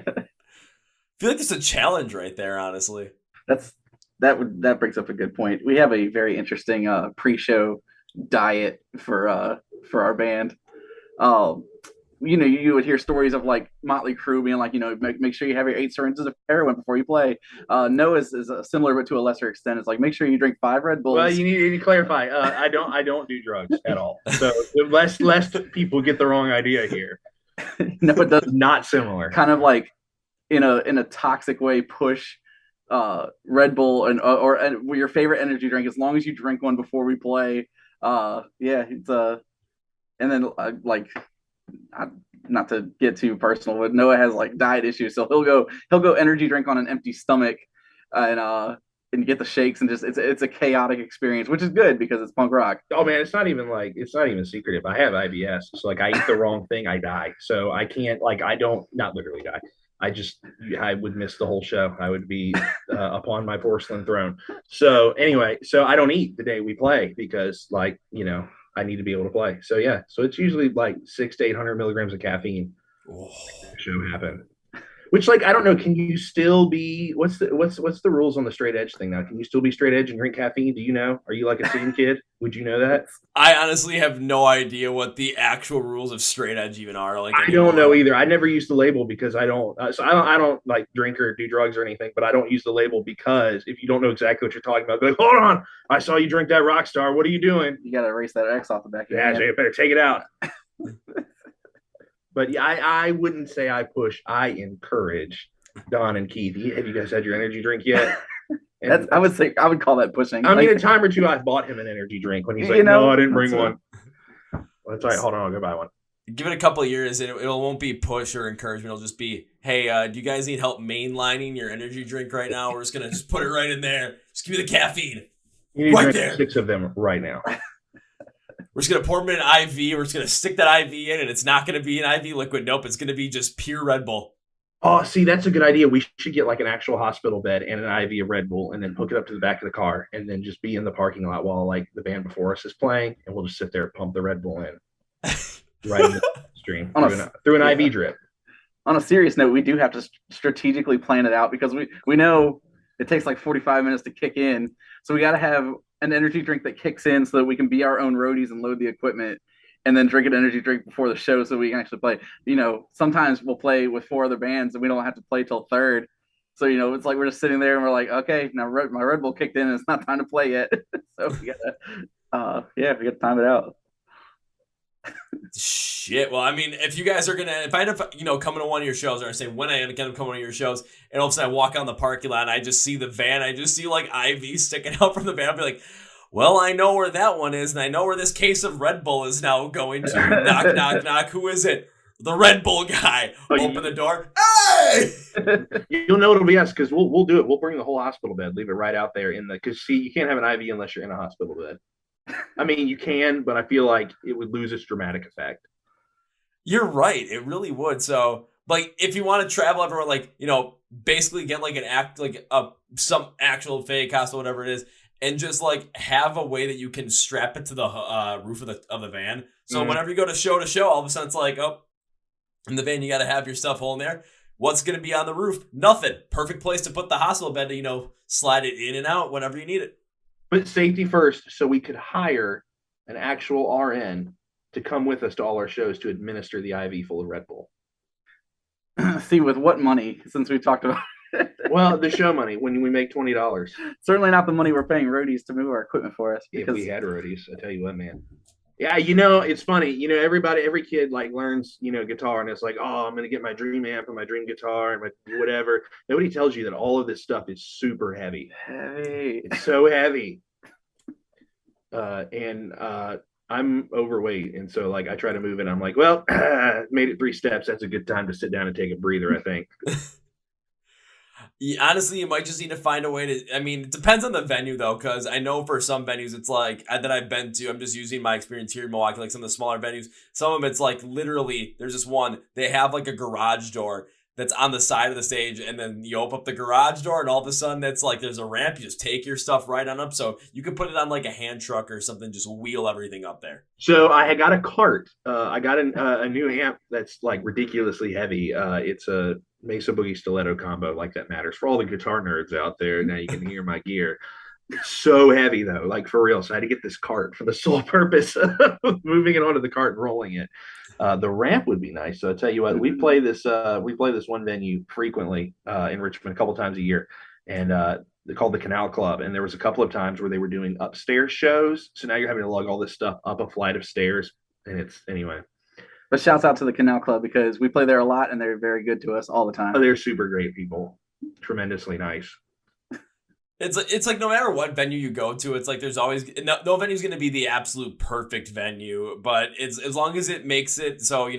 like it's a challenge right there, honestly. That brings up a good point. We have a very interesting pre-show diet for our band. You know, you would hear stories of like Motley Crue being like, you know, make sure you have your 8 syringes of heroin before you play. Noah's is similar, but to a lesser extent. It's like make sure you drink 5 Red Bulls. Well, you need to clarify. I don't do drugs at all. So lest people get the wrong idea here. No, it does not similar. Kind of like in a toxic way push Red Bull and your favorite energy drink as long as you drink one before we play. Yeah, it's and then not to get too personal, but Noah has like diet issues, so he'll go energy drink on an empty stomach and get the shakes and just it's a chaotic experience, which is good because it's punk rock. Oh man, it's not even secretive. I have IBS, so like I eat the wrong thing, I die. So I can't not literally die. I would miss the whole show. I would be upon my porcelain throne. So anyway, I don't eat the day we play because like, you know, I need to be able to play. So yeah, so it's usually like 600 to 800 milligrams of caffeine. Oh. Show happen. Which like I don't know. Can you still be? What's the rules on the straight edge thing now? Can you still be straight edge and drink caffeine? Do you know? Are you like a scene kid? Would you know that? I honestly have no idea what the actual rules of straight edge even are. Like I don't know either. I never used the label because I don't like drink or do drugs or anything. But I don't use the label because if you don't know exactly what you're talking about, be like, hold on, I saw you drink that Rockstar. What are you doing? You got to erase that X off the back of your hand. Yeah, you better take it out. But yeah, I wouldn't say I push. I encourage Don and Keith. Have you guys had your energy drink yet? I would call that pushing. I mean, a time or two I've bought him an energy drink when he's like, no, I didn't bring one. Well, that's right. Hold on, I'll go buy one. Give it a couple of years and it won't be push or encouragement. It'll just be, hey, do you guys need help mainlining your energy drink right now? We're just going to just put it right in there. Just give me the caffeine. You need right there. 6 of them right now. We're just going to pour them in an IV. We're just going to stick that IV in, and it's not going to be an IV liquid. Nope, it's going to be just pure Red Bull. Oh, see, that's a good idea. We should get like an actual hospital bed and an IV of Red Bull and then hook it up to the back of the car and then just be in the parking lot while like the band before us is playing, and we'll just sit there and pump the Red Bull in right in the stream through an IV drip. On a serious note, we do have to strategically plan it out because we know it takes like 45 minutes to kick in. So we got to have an energy drink that kicks in so that we can be our own roadies and load the equipment, and then drink an energy drink before the show so we can actually play. Sometimes we'll play with 4 other bands and we don't have to play till third. So, it's like we're just sitting there and we're like, okay, now my Red Bull kicked in and it's not time to play yet. So we gotta, we gotta time it out. Shit. Well, I mean, if you guys are if I end up, coming to one of your shows, or I say when I end up coming to one of your shows, and all of a sudden I walk on the parking lot and I just see the van, I just see like IV sticking out from the van, I'll be like, well, I know where that one is, and I know where this case of Red Bull is now going to. Knock, knock, knock. Who is it? The Red Bull guy. Open the door. Hey! You'll know it'll be us because we'll do it. We'll bring the whole hospital bed, leave it right out there because you can't have an IV unless you're in a hospital bed. I mean, you can, but I feel like it would lose its dramatic effect. You're right. It really would. So, like, if you want to travel everywhere, like, basically get like some actual fake hospital, whatever it is, and just like have a way that you can strap it to the roof of the van. So whenever you go to show, all of a sudden it's like, oh, in the van you got to have your stuff all in there. What's going to be on the roof? Nothing. Perfect place to put the hospital bed to slide it in and out whenever you need it. But safety first, so we could hire an actual RN to come with us to all our shows to administer the IV full of Red Bull. See, with what money? Since we talked about. Well, the show money when we make $20. Certainly not the money we're paying roadies to move our equipment for us. If we had roadies, I tell you what, man. Yeah, it's funny. Every kid like learns, guitar, and it's like, oh, I'm gonna get my dream amp and my dream guitar and my whatever. Nobody tells you that all of this stuff is super heavy. It's so heavy. And I'm overweight, and so like I try to move it. I'm like, well, made it 3 steps. That's a good time to sit down and take a breather, I think. Honestly, you might just need to find a way to. I mean, it depends on the venue though, because I know for some venues it's like that I've been to. I'm just using my experience here in Milwaukee, like some of the smaller venues. Some of them it's like literally there's this one they have like a garage door that's on the side of the stage, and then you open up the garage door, and all of a sudden it's like there's a ramp. You just take your stuff right on up, so you could put it on like a hand truck or something. Just wheel everything up there. So I got a cart. I got a new amp that's like ridiculously heavy. It's a Mesa Boogie Stiletto combo, like that matters for all the guitar nerds out there. Now you can hear my gear. It's so heavy though, like for real. So I had to get this cart for the sole purpose of moving it onto the cart and rolling it. The ramp would be nice. So I'll tell you what, we play this one venue frequently in Richmond a couple times a year, and they're called the Canal Club. And there was a couple of times where they were doing upstairs shows. So now you're having to lug all this stuff up a flight of stairs, and anyway. But shouts out to the Canal Club because we play there a lot and they're very good to us all the time. Oh, they're super great people, tremendously nice. It's like no matter what venue you go to, it's like there's always no venue's going to be the absolute perfect venue, but it's as long as it makes it so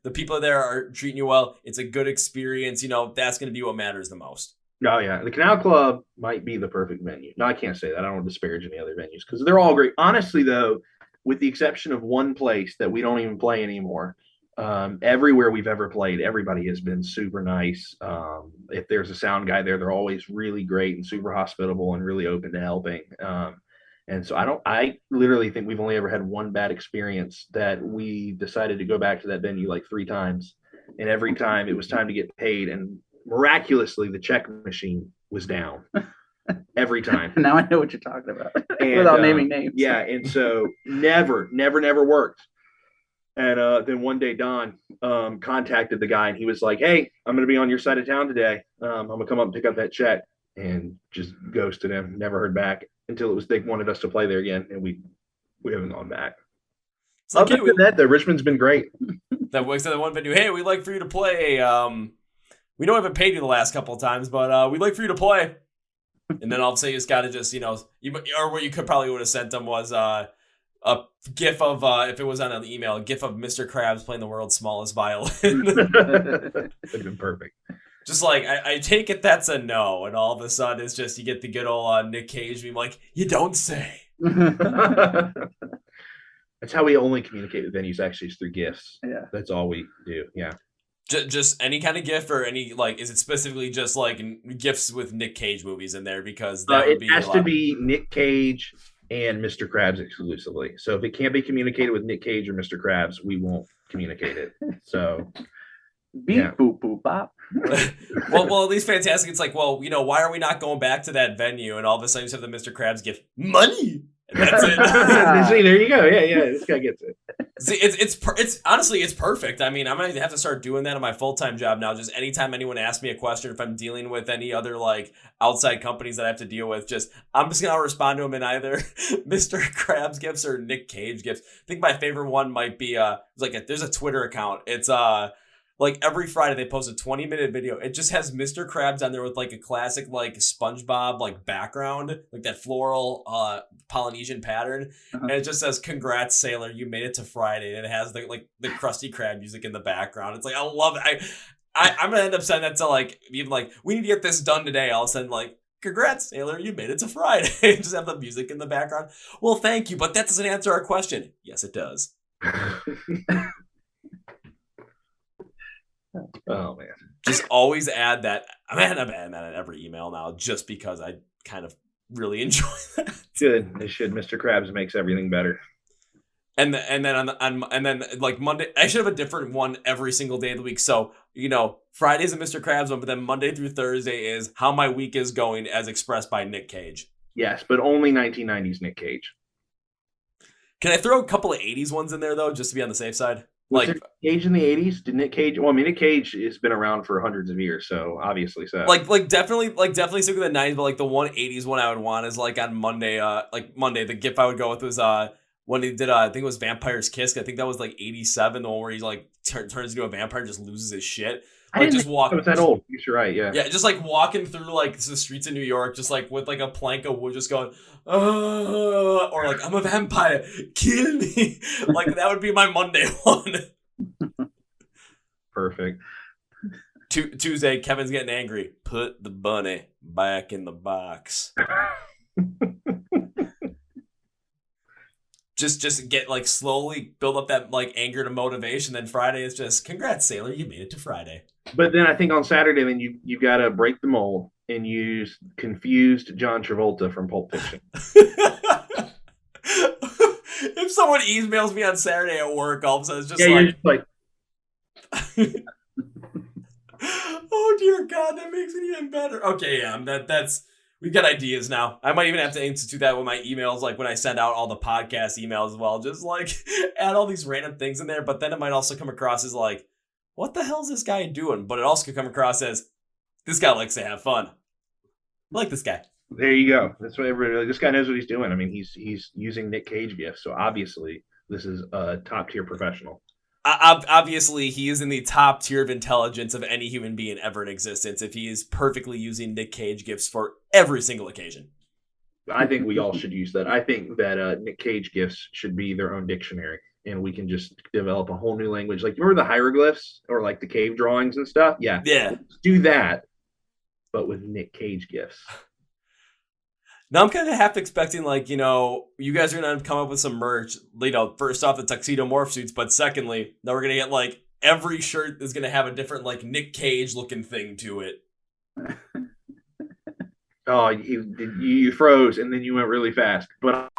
the people there are treating you well, it's a good experience. That's going to be what matters the most. Oh yeah, the Canal Club might be the perfect venue. No, I can't say that. I don't want to disparage any other venues because they're all great. Honestly, though, with the exception of one place that we don't even play anymore. Everywhere we've ever played, everybody has been super nice. If there's a sound guy there, they're always really great and super hospitable and really open to helping. And so I literally think we've only ever had one bad experience that we decided to go back to that venue like 3 times. And every time it was time to get paid, and miraculously the check machine was down every time. Now I know what you're talking about and, without naming names. Yeah. And so never worked. And then one day Don contacted the guy and he was like, hey, I'm going to be on your side of town today. I'm going to come up and pick up that check, and just ghosted him. Never heard back until they wanted us to play there again. And we haven't gone back. It's like, other than that, though, Richmond's been great. That works at the one venue. Hey, we'd like for you to play. We know I haven't paid you the last couple of times, but we'd like for you to play. And then all of a sudden you just got to just, or what you probably would have sent them was a gif of, if it was on an email, a gif of Mr. Krabs playing the world's smallest violin. That'd have been perfect. Just like, I take it that's a no, and all of a sudden it's just, you get the good old Nick Cage meme, like, you don't say. That's how we only communicate with venues, actually, is through gifts. Yeah. That's all we do, yeah. Just any kind of gift, or any, like, is it specifically just like gifts with Nick Cage movies in there? Because that would be it has to be Nick Cage and Mr. Krabs exclusively. So if it can't be communicated with Nick Cage or Mr. Krabs, we won't communicate it. So Beep, Yeah. boop, boop, bop. well, at least fantastic. It's like, well, why are we not going back to that venue? And all of a sudden, you have the Mr. Krabs gift money. And that's it. See, there you go. Yeah. This guy gets it. See, it's honestly, it's perfect. I mean, I'm gonna have to start doing that on my full-time job now. Just anytime anyone asks me a question, if I'm dealing with any other like outside companies that I have to deal with, I'm just gonna respond to them in either Mr. Krabs gifts or Nick Cage gifts. I think my favorite one might be there's a Twitter account. It's like every Friday they post a 20-minute video. It just has Mr. Krabs on there with like a classic like SpongeBob like background, like that floral Polynesian pattern. And it just says, "Congrats, sailor, you made it to Friday." And it has the Krusty Krab music in the background. It's like, I love it. I'm gonna end up sending that to like even like, we need to get this done today. I'll send like, "Congrats, sailor, you made it to Friday." Just have the music in the background. Well, thank you, but that doesn't answer our question. Yes, it does. Oh man! Just always add that. I'm adding that in every email now, just because I kind of really enjoy that. Good. They should. Mr. Krabs makes everything better. And then like Monday, I should have a different one every single day of the week. So Friday's a Mr. Krabs one, but then Monday through Thursday is how my week is going, as expressed by Nick Cage. Yes, but only 1990s Nick Cage. Can I throw a couple of 80s ones in there though, just to be on the safe side? Was there Cage in the 80s? Did Nick Cage? Well, I mean, Nick Cage has been around for hundreds of years, so obviously so. Like definitely stick with the 90s, but like the 180s one I would want is like on Monday. The GIF I would go with was when he did I think it was Vampire's Kiss. I think that was like 87, the one where he like turns into a vampire and just loses his shit. Like, just walking. It was that old. You're right. Yeah. Yeah, just like walking through like the streets of New York, just like with like a plank of wood, just going, or like, "I'm a vampire, kill me." Like that would be my Monday one. Perfect. Tuesday, Kevin's getting angry. "Put the bunny back in the box." Just get like slowly build up that like anger to motivation. Then Friday is just, "Congrats, sailor, you made it to Friday." But then I think on Saturday, then you got to break the mold and use confused John Travolta from Pulp Fiction. If someone emails me on Saturday at work, all of a sudden it's just you're just like oh dear God, that makes it even better. Okay, yeah, that's we've got ideas now. I might even have to institute that with my emails, like when I send out all the podcast emails as well. Just like add all these random things in there, but then it might also come across as like, what the hell is this guy doing? But it also could come across as, this guy likes to have fun. I like this guy. There you go. That's what everybody. This guy knows what he's doing. I mean, he's using Nick Cage gifts, so obviously this is a top tier professional. Obviously, he is in the top tier of intelligence of any human being ever in existence if he is perfectly using Nick Cage gifts for every single occasion. I think we all should use that. I think that Nick Cage gifts should be their own dictionary, and we can just develop a whole new language. Like, remember the hieroglyphs or like the cave drawings and stuff? Yeah. Let's do that, but with Nick Cage gifts. Now I'm kind of half expecting, like, you guys are going to come up with some merch. First off, the tuxedo morph suits, but secondly, now we're going to get, like, every shirt is going to have a different, like, Nick Cage looking thing to it. Oh, you froze, and then you went really fast. But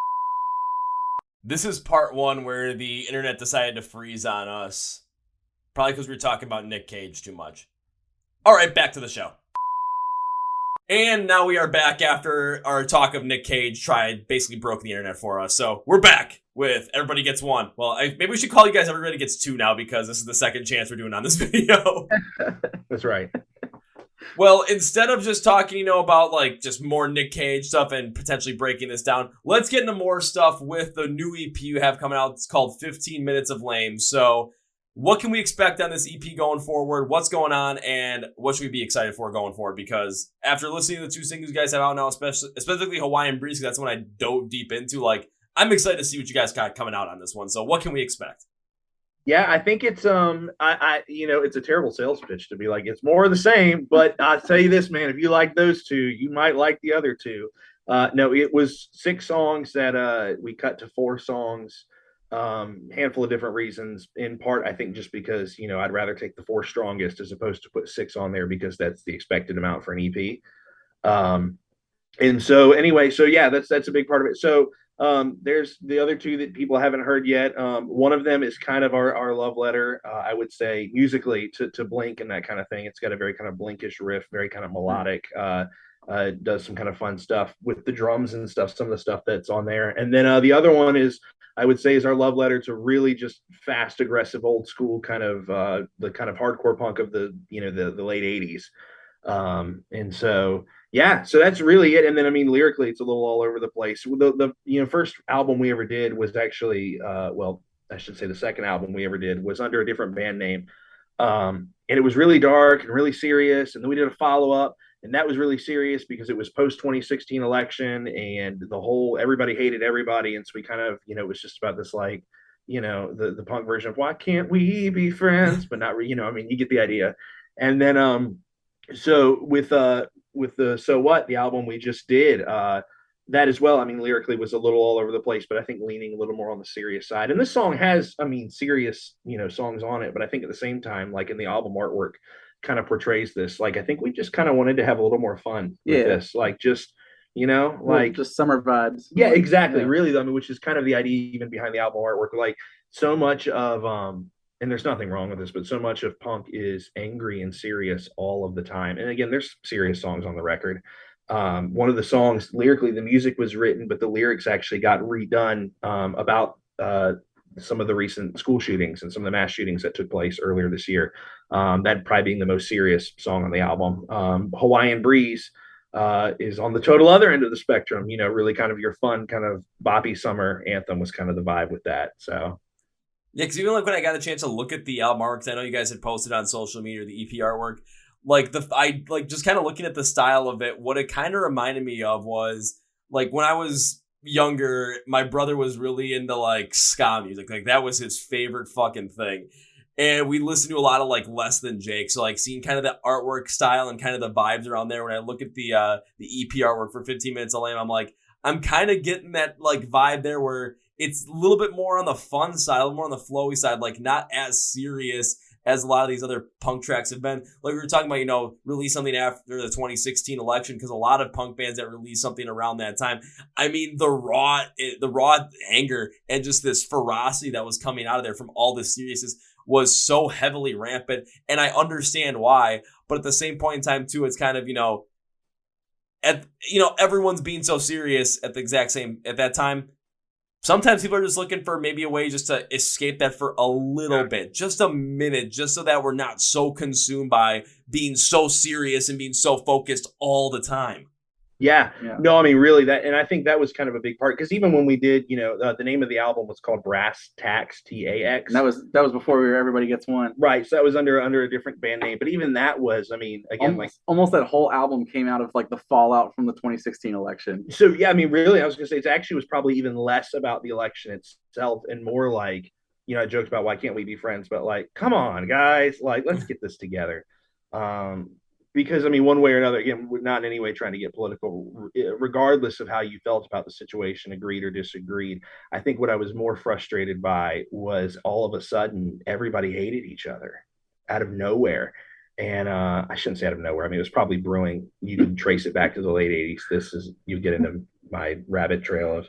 this is part one where the internet decided to freeze on us. Probably because we were talking about Nick Cage too much. All right, back to the show. And now we are back after our talk of Nick Cage basically broke the internet for us. So we're back with Everybody Gets One. Well, maybe we should call you guys Everybody Gets Two now, because this is the second chance we're doing on this video. That's right. Well, instead of just talking, about like just more Nick Cage stuff and potentially breaking this down, let's get into more stuff with the new EP you have coming out. It's called 15 Minutes of Lame. So what can we expect on this EP going forward? What's going on, and what should we be excited for going forward? Because after listening to the two singles you guys have out now, specifically Hawaiian Breeze, that's when I dove deep into, like, I'm excited to see what you guys got coming out on this one. So what can we expect? Yeah, I think it's it's a terrible sales pitch to be like, it's more of the same, but I'll tell you this, man, if you like those two, you might like the other two. No, it was 6 songs that we cut to 4 songs. Handful of different reasons. In part, I think just because, I'd rather take the 4 strongest as opposed to put 6 on there, because that's the expected amount for an EP. And so anyway, so yeah, that's a big part of it. So There's the other two that people haven't heard yet. One of them is kind of our love letter, I would say, musically to Blink and that kind of thing. It's got a very kind of Blinkish riff, very kind of melodic. Does some kind of fun stuff with the drums and stuff. Some of the stuff that's on there, and then the other one is, I would say, is our love letter to really just fast, aggressive, old school kind of the kind of hardcore punk of the the late '80s. And so yeah, so that's really it. And then I mean, lyrically, it's a little all over the place. The first album we ever did was actually well, I should say the second album we ever did was under a different band name, and it was really dark and really serious. And then we did a follow up, and that was really serious because it was post 2016 election, and the whole everybody hated everybody, and so we kind of it was just about this like the punk version of why can't we be friends, but not I mean you get the idea. And then so with the So What, the album we just did, that as well, I mean, lyrically was a little all over the place, but I think leaning a little more on the serious side. And this song has, I mean, serious, songs on it, but I think at the same time, like in the album artwork, kind of portrays this. Like, I think we just kind of wanted to have a little more fun with this, like just, like just summer vibes. Yeah, exactly. Yeah. Really, I mean, which is kind of the idea even behind the album artwork. Like so much of, and there's nothing wrong with this, but so much of punk is angry and serious all of the time. And again, there's serious songs on the record. One of the songs lyrically, the music was written, but the lyrics actually got redone about some of the recent school shootings and some of the mass shootings that took place earlier this year. That probably being the most serious song on the album. Hawaiian Breeze is on the total other end of the spectrum, really kind of your fun kind of boppy summer anthem was kind of the vibe with that. So yeah, because even like when I got a chance to look at the album artwork, I know you guys had posted on social media the EP artwork. Like I just kind of looking at the style of it, what it kind of reminded me of was like when I was younger, my brother was really into like ska music. Like that was his favorite fucking thing. And we listened to a lot of like Less Than Jake. So like seeing kind of the artwork style and kind of the vibes around there. When I look at the EP artwork for 15 Minutes of Lame, I'm like, I'm kind of getting that like vibe there where it's a little bit more on the fun side, a little more on the flowy side, like not as serious as a lot of these other punk tracks have been. Like we were talking about, release something after the 2016 election, because a lot of punk bands that released something around that time, I mean, the raw anger and just this ferocity that was coming out of there from all the seriousness was so heavily rampant. And I understand why, but at the same point in time too, it's kind of, everyone's being so serious at the exact same, at that time. Sometimes people are just looking for maybe a way just to escape that for a little bit, just a minute, just so that we're not so consumed by being so serious and being so focused all the time. Yeah. No, I mean, really that, and I think that was kind of a big part because even when we did, the name of the album was called Brass Tax, TAX. And that was before we were Everybody Gets One. Right. So that was under a different band name, but even that was, I mean, again, almost that whole album came out of like the fallout from the 2016 election. So yeah, I mean, really, I was gonna say it actually was probably even less about the election itself and more like, I joked about why can't we be friends, but like, come on, guys, like let's get this together. Because, I mean, one way or another, again, we're not in any way trying to get political, regardless of how you felt about the situation, agreed or disagreed. I think what I was more frustrated by was all of a sudden everybody hated each other out of nowhere. And I shouldn't say out of nowhere. I mean, it was probably brewing. You can trace it back to the late 80s. You get into my rabbit trail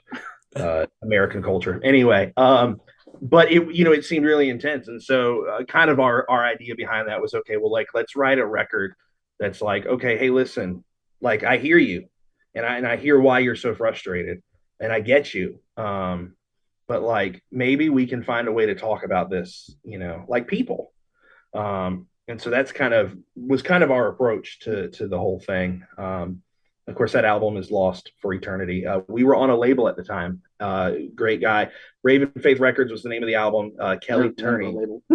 of American culture. Anyway, but it seemed really intense. And so kind of our idea behind that was, okay, well, like, let's write a record that's like, okay, hey, listen, like I hear you and I hear why you're so frustrated and I get you. But like, maybe we can find a way to talk about this, like people. And so that's was kind of our approach to the whole thing. Of course, that album is lost for eternity. We were on a label at the time. Great guy. Raven Faith Records was the name of the album. Kelly Turney.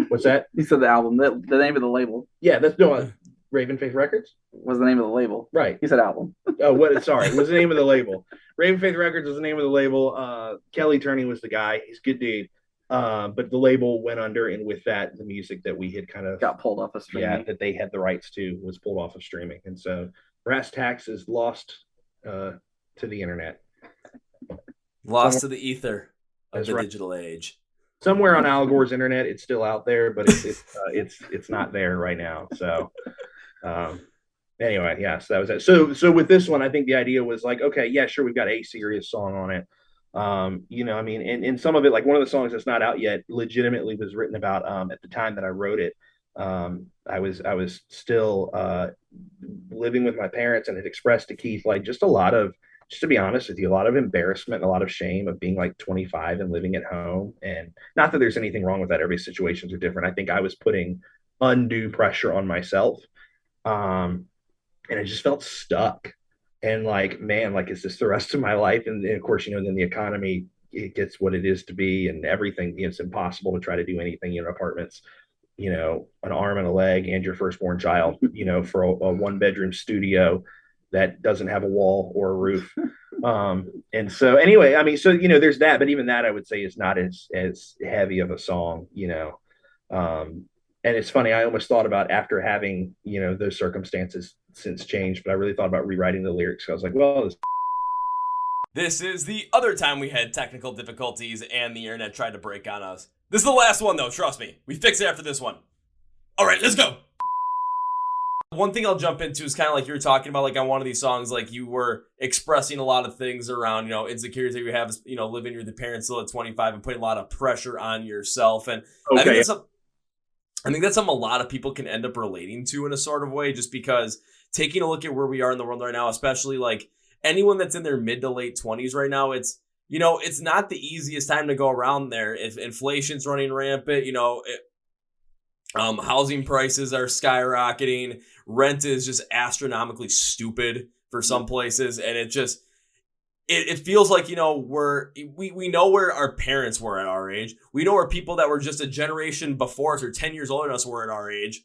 What's that? You said the album. The name of the label. Yeah, that's no. Raven Faith Records was the name of the label. Right. You said album. Oh, sorry. Was the name of the label. Raven Faith Records was the name of the label. Kelly Turney was the guy. He's a good dude. But the label went under, and with that, the music that we had kind of got pulled off of streaming. Yeah, that they had the rights to was pulled off of streaming. And so Brass Tax is lost to the internet. Lost to the ether of the right. Digital age. Somewhere on Al Gore's internet, it's still out there, but it's not there right now. So anyway, yeah, so that was it. So with this one, I think the idea was like, okay, yeah, sure, we've got a serious song on it, I mean, and some of it, like one of the songs that's not out yet, legitimately was written about at the time that I wrote it. I was still living with my parents and had expressed to Keith like just a lot of, just to be honest with you, a lot of embarrassment and a lot of shame of being like 25 and living at home. And not that there's anything wrong with that. Every situations are different. I think I was putting undue pressure on myself. And I just felt stuck. And like, man, like, is this the rest of my life? And of course, then the economy, it gets what it is to be and everything. It's impossible to try to do anything in apartments, an arm and a leg and your firstborn child, for a 1-bedroom studio that doesn't have a wall or a roof. And so anyway, I mean, so, there's that, but even that I would say is not as heavy of a song, and it's funny, I almost thought about after having, those circumstances since changed, but I really thought about rewriting the lyrics. I was like, well, This is the other time we had technical difficulties and the internet tried to break on us. This is the last one, though. Trust me. We fix it after this one. All right, let's go. One thing I'll jump into is kind of like you were talking about, like on one of these songs, like you were expressing a lot of things around, insecurities that you have, living with the parents still at 25 and putting a lot of pressure on yourself. And okay. I think that's something a lot of people can end up relating to in a sort of way, just because taking a look at where we are in the world right now, especially like anyone that's in their mid to late 20s right now, it's not the easiest time to go around there. If inflation's running rampant, housing prices are skyrocketing, rent is just astronomically stupid for some places, and it feels like, we know where our parents were at our age. We know where people that were just a generation before us or 10 years older than us were at our age.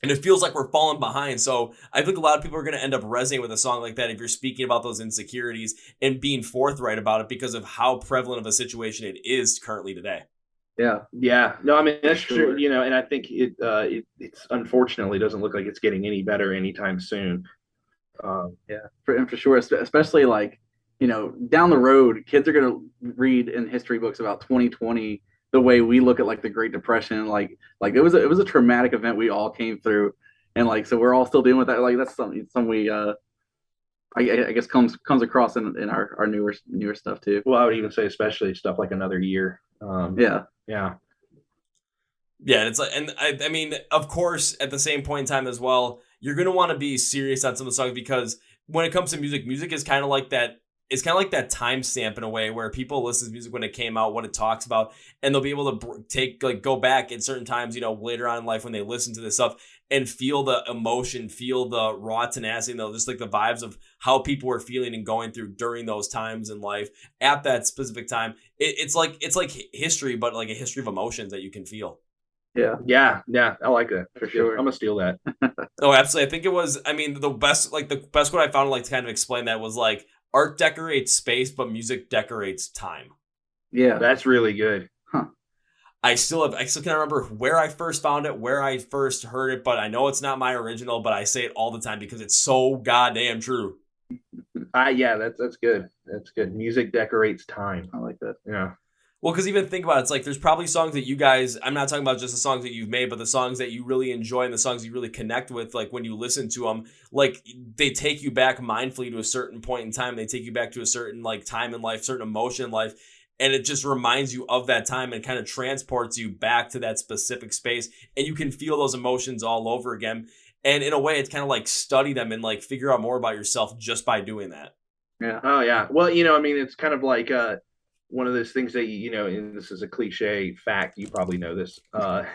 And it feels like we're falling behind. So I think a lot of people are going to end up resonating with a song like that if you're speaking about those insecurities and being forthright about it because of how prevalent of a situation it is currently today. Yeah. No, I mean, that's true, and I think it's unfortunately doesn't look like it's getting any better anytime soon. For sure, especially like, down the road, kids are going to read in history books about 2020 the way we look at like the Great Depression. Like it was a traumatic event we all came through, and like so we're all still dealing with that. Like that's something we I guess comes across in our newer stuff too. Well, I would even say especially stuff like Another Year. Yeah. And it's like, and I mean, of course, at the same point in time as well, you're gonna want to be serious on some of the songs because when it comes to music is kind of like that. It's kind of like that timestamp in a way where people listen to music when it came out, what it talks about, and they'll be able to go back at certain times, later on in life when they listen to this stuff and feel the emotion, feel the raw tenacity, just like the vibes of how people were feeling and going through during those times in life at that specific time. It's like history, but like a history of emotions that you can feel. Yeah. I like that for sure. I'm gonna steal that. Oh, absolutely. I think it was. I mean, the best what I found to kind of explain that was like art decorates space, but music decorates time. Yeah, that's really good. Huh. I still can't remember where I first found it, where I first heard it, but I know it's not my original. But I say it all the time because it's so goddamn true. Yeah, that's good. That's good. Music decorates time. I like that. Yeah. Well, because even think about it, it's like there's probably songs that you guys, I'm not talking about just the songs that you've made, but the songs that you really enjoy and the songs you really connect with, like when you listen to them, like they take you back mindfully to a certain point in time. They take you back to a certain like time in life, certain emotion in life. And it just reminds you of that time and kind of transports you back to that specific space. And you can feel those emotions all over again. And in a way, it's kind of like study them and like figure out more about yourself just by doing that. Yeah. Oh, yeah. Well, I mean, it's kind of like one of those things that and this is a cliche fact, you probably know this. I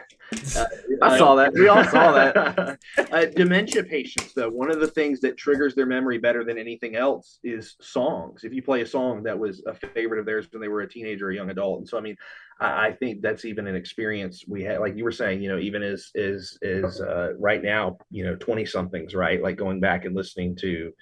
saw that. We all saw that. Dementia patients, though, one of the things that triggers their memory better than anything else is songs. If you play a song that was a favorite of theirs when they were a teenager or a young adult, and so I mean, I think that's even an experience we had. Like you were saying, even as right now, 20 somethings, right? Like going back and listening to,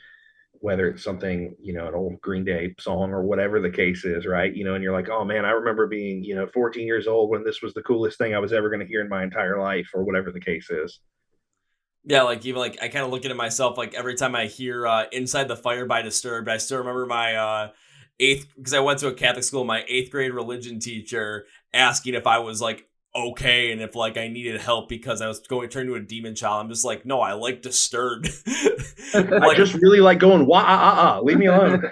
whether it's something, an old Green Day song or whatever the case is, right? And you're like, oh man, I remember being, 14 years old when this was the coolest thing I was ever going to hear in my entire life, or whatever the case is. Yeah, like even like I kind of look at it myself, like every time I hear Inside the Fire by Disturbed, I still remember my because I went to a Catholic school, my 8th grade religion teacher asking if I was like okay and if like I needed help because I was going to turn into a demon child. I'm just like, no, I like Disturbed. I just really like going leave me alone.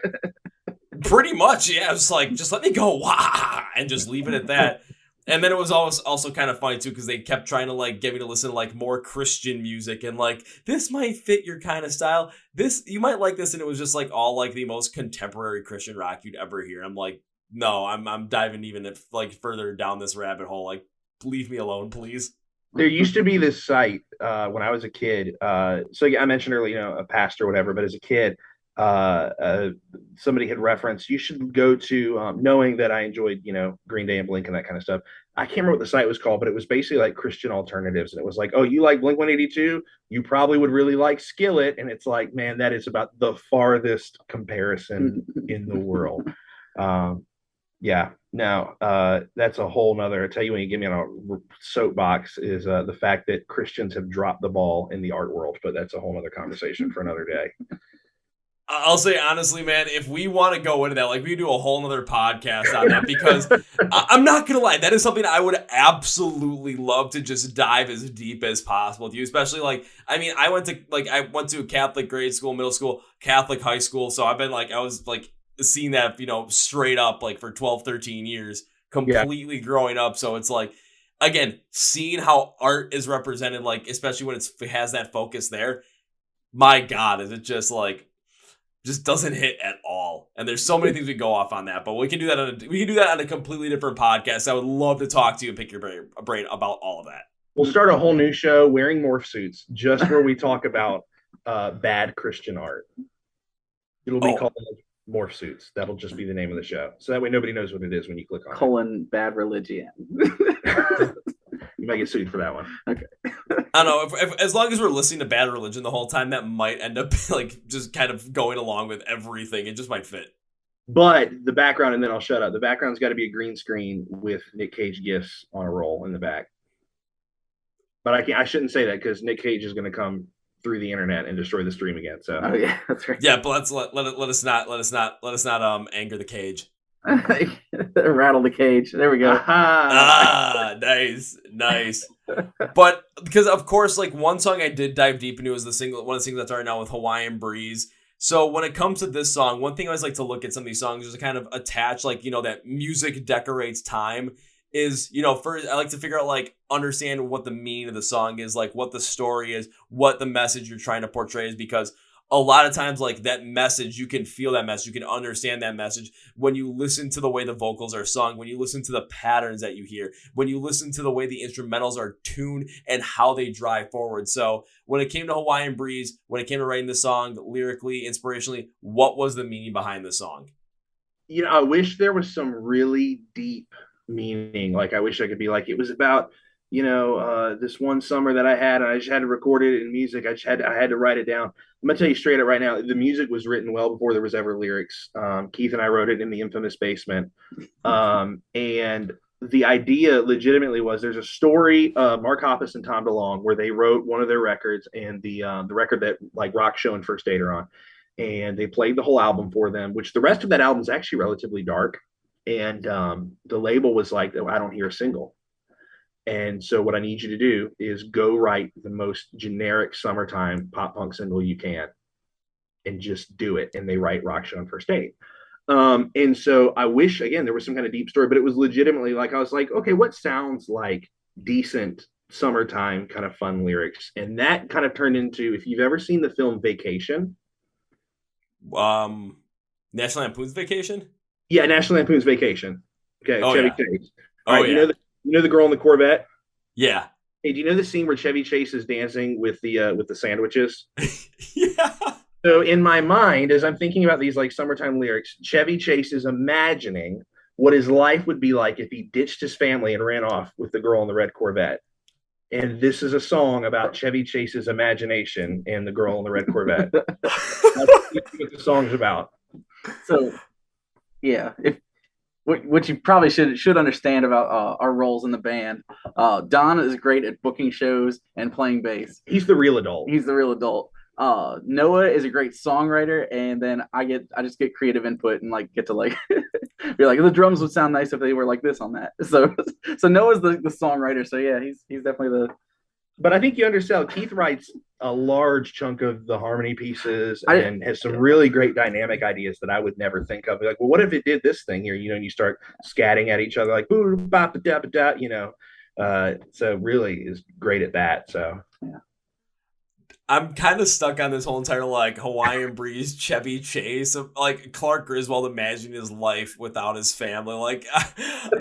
Pretty much, yeah. It was like, just let me go, wah, and just leave it at that. And then it was also kind of funny too, because they kept trying to like get me to listen to like more Christian music and like, this might fit your kind of style. This, you might like this. And it was just like all like the most contemporary Christian rock you'd ever hear. I'm like, no, I'm diving even like further down this rabbit hole. Like, leave me alone, please. There used to be this site when I was a kid. So yeah, I mentioned earlier, a pastor or whatever, but as a kid, somebody had referenced, you should go to, knowing that I enjoyed, Green Day and Blink and that kind of stuff. I can't remember what the site was called, but it was basically like Christian alternatives. And it was like, oh, you like Blink-182? You probably would really like Skillet. And it's like, man, that is about the farthest comparison in the world. Yeah, no, that's a whole nother. I tell you, when you get me on a soapbox, is the fact that Christians have dropped the ball in the art world, but that's a whole nother conversation for another day. I'll say honestly, man, if we want to go into that, like we do a whole nother podcast on that, because I'm not going to lie, that is something I would absolutely love to just dive as deep as possible with you, especially like, I mean, I went to a Catholic grade school, middle school, Catholic high school. So I was seeing that, straight up like for 12, 13 years, completely growing up. So it's like, again, seeing how art is represented, like, especially when it has that focus there, my God, is it just like, just doesn't hit at all. And there's so many things we go off on that, but we can do that on a completely different podcast. I would love to talk to you and pick your brain about all of that. We'll start a whole new show, Wearing Morph Suits, just where we talk about bad Christian art. It'll be called Morph Suits. That'll just be the name of the show. So that way nobody knows what it is when you click on it. Bad religion. You might get sued for that one. Okay. I don't know. If as long as we're listening to Bad Religion the whole time, that might end up like just kind of going along with everything. It just might fit. But the background, and then I'll shut up. The background's got to be a green screen with Nick Cage Gifs on a roll in the back. But I shouldn't say that because Nick Cage is going to come through the internet and destroy the stream again. So yeah, that's right. Yeah, but let us not anger the cage. Rattle the cage. There we go. Nice. But because of course, like one song I did dive deep into is one of the singles that's right now with Hawaiian Breeze. So when it comes to this song, one thing I always like to look at some of these songs is to kind of attach, like, that music decorates time. Is, first I like to figure out, like, understand what the meaning of the song is, like what the story is, what the message you're trying to portray is, because a lot of times, like, that message, you can feel that message, you can understand that message when you listen to the way the vocals are sung, when you listen to the patterns that you hear, when you listen to the way the instrumentals are tuned and how they drive forward. So when it came to Hawaiian Breeze, when it came to writing the song lyrically, inspirationally, what was the meaning behind the song? I wish there was some really deep meaning. Like, I wish I could be like, it was about this one summer that I had, and I just had to record it in music. I had to write it down. I'm gonna tell you straight up right now, the music was written well before there was ever lyrics. Keith and I wrote it in the infamous basement. And the idea legitimately was, there's a story, Mark Hoppus and Tom DeLonge, where they wrote one of their records, and the record that like Rock Show and First Aid are on, and they played the whole album for them, which the rest of that album is actually relatively dark. And the label was like, I don't hear a single. And so what I need you to do is go write the most generic summertime pop punk single you can and just do it. And they write Rock Show and First Aid. And so I wish, again, there was some kind of deep story, but it was legitimately like, I was like, okay, what sounds like decent summertime kind of fun lyrics? And that kind of turned into, if you've ever seen the film Vacation. National Lampoon's Vacation? Yeah, National Lampoon's Vacation. Okay, oh, Chevy yeah. Chase. All right, yeah. You know the girl in the Corvette? Yeah. Hey, do you know the scene where Chevy Chase is dancing with the sandwiches? Yeah. So in my mind, as I'm thinking about these like summertime lyrics, Chevy Chase is imagining what his life would be like if he ditched his family and ran off with the girl in the red Corvette. And this is a song about Chevy Chase's imagination and the girl in the red Corvette. That's what the song's about. So, yeah, what you probably should understand about our roles in the band. Don is great at booking shows and playing bass. He's the real adult. Noah is a great songwriter, and then I just get creative input and like get to like be like, the drums would sound nice if they were like this on that. So Noah's the songwriter. So yeah, he's definitely But I think you understand. Keith writes a large chunk of the harmony pieces and has some really great dynamic ideas that I would never think of. Like, well, what if it did this thing here? And you start scatting at each other like boo ba da ba da. So really is great at that. So yeah. I'm kind of stuck on this whole entire like Hawaiian Breeze Chevy Chase of like Clark Griswold imagining his life without his family. Like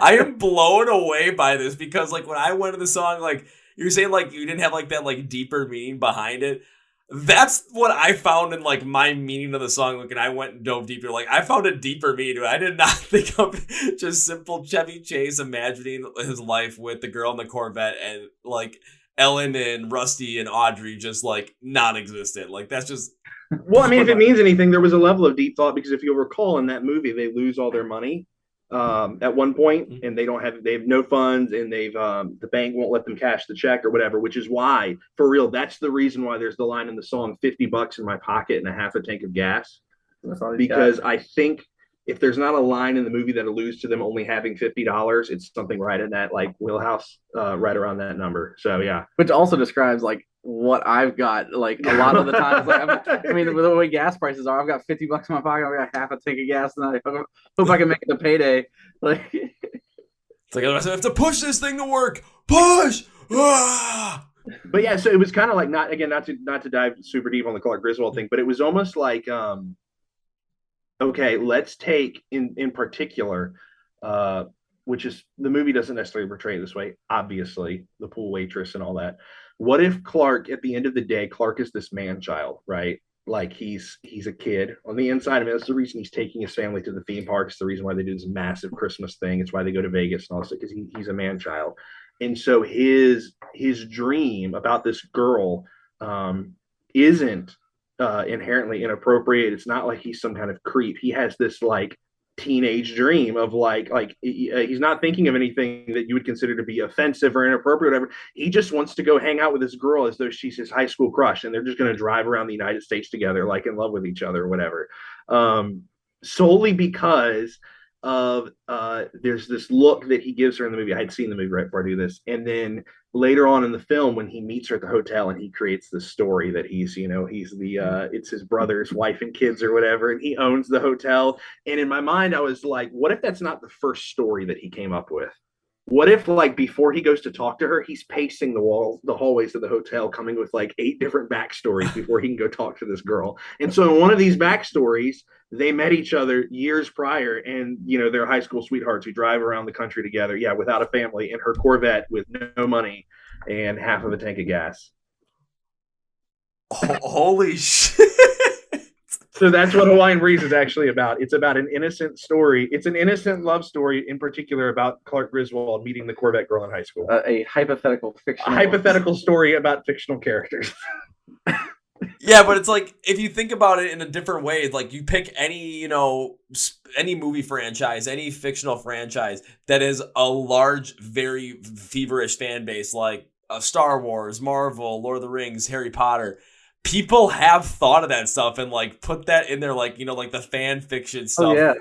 I am blown away by this because like when I went to the song, like you're saying like you didn't have like that like deeper meaning behind it. That's what I found in like my meaning of the song. Like, and I went and dove deeper. Like I found a deeper meaning to it. I did not think of just simple Chevy Chase imagining his life with the girl in the Corvette and like Ellen and Rusty and Audrey just like non-existent. Like that's just. Well, I mean, if it means anything, there was a level of deep thought because if you'll recall in that movie, they lose all their money at one point, and they have no funds, and the bank won't let them cash the check or whatever. Which is why, for real, that's the reason why there's the line in the song, $50 in my pocket and a half a tank of gas. Because I think if there's not a line in the movie that alludes to them only having $50, it's something right in that like wheelhouse, right around that number. So yeah, which also describes like what I've got. Like a lot of the times, like I mean, with the way gas prices are, I've got $50 in my pocket. I've got half a tank of gas, and I hope I can make it to payday. Like it's like I have to push this thing to work. Push. Ah! But yeah, so it was kind of like not to dive super deep on the Clark Griswold thing, but it was almost like okay, let's take in particular, which is the movie doesn't necessarily portray it this way, obviously, the pool waitress and all that. What if Clark, at the end of the day, Clark is this man-child, right? Like he's a kid on the inside of it. That's the reason he's taking his family to the theme park. It's the reason why they do this massive Christmas thing. It's why they go to Vegas and all this, because he's a man-child. And so his dream about this girl isn't inherently inappropriate. It's not like he's some kind of creep. He has this like teenage dream of like he's not thinking of anything that you would consider to be offensive or inappropriate or whatever. He just wants to go hang out with this girl as though she's his high school crush, and they're just going to drive around the United States together like in love with each other or whatever, solely because of there's this look that he gives her in the movie. I had seen the movie right before I do this, and then later on in the film when he meets her at the hotel and he creates this story that he's the it's his brother's wife and kids or whatever, and he owns the hotel. And in my mind I was like, what if that's not the first story that he came up with? What if like before he goes to talk to her, he's pacing the hallways of the hotel, coming with like 8 different backstories before he can go talk to this girl? And so in one of these backstories, they met each other years prior, and they're high school sweethearts who drive around the country together, without a family, in her Corvette with no money and half of a tank of gas. Holy shit. So that's what Hawaiian Breeze is actually about. It's about an innocent story. It's an innocent love story, in particular about Clark Griswold meeting the Corvette girl in high school. A hypothetical story about fictional characters. Yeah, but it's like if you think about it in a different way, like you pick any movie franchise, any fictional franchise that is a large, very feverish fan base, like Star Wars, Marvel, Lord of the Rings, Harry Potter. People have thought of that stuff and like put that in there, like like the fan fiction stuff. Yeah.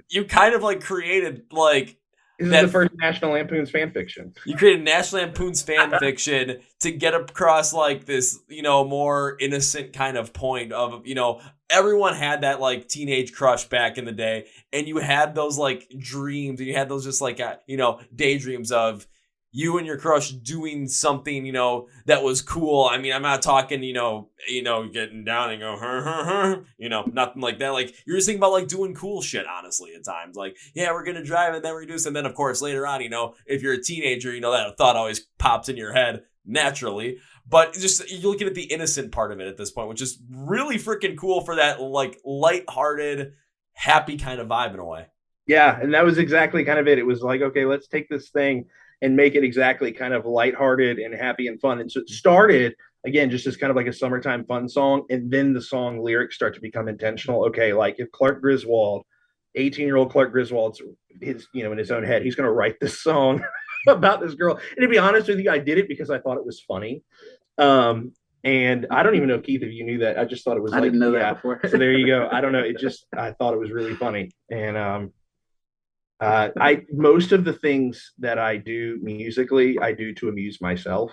You kind of like created like. This is the first National Lampoon's fan fiction. You created National Lampoon's fan fiction to get across like this, more innocent kind of point of, everyone had that like teenage crush back in the day, and you had those like dreams, and you had those just like, daydreams of you and your crush doing something, that was cool. I mean, I'm not talking, getting down and go, nothing like that. Like, you're just thinking about, like, doing cool shit, honestly, at times. Like, yeah, we're going to drive and then reduce. And then, of course, later on, if you're a teenager, that thought always pops in your head naturally. But just, you're looking at the innocent part of it at this point, which is really freaking cool for that, like, lighthearted, happy kind of vibe in a way. Yeah, and that was exactly kind of it. It was like, okay, let's take this thing and make it exactly kind of lighthearted and happy and fun. And so it started, again, just as kind of like a summertime fun song. And then the song lyrics start to become intentional. Okay, like if Clark Griswold, 18-year-old Clark Griswold's in his own head, he's going to write this song about this girl. And to be honest with you, I did it because I thought it was funny. And I don't even know, Keith, if you knew that. I just thought it was I didn't know that before. So there you go. I don't know. I thought it was really funny. And most of the things that I do musically, I do to amuse myself.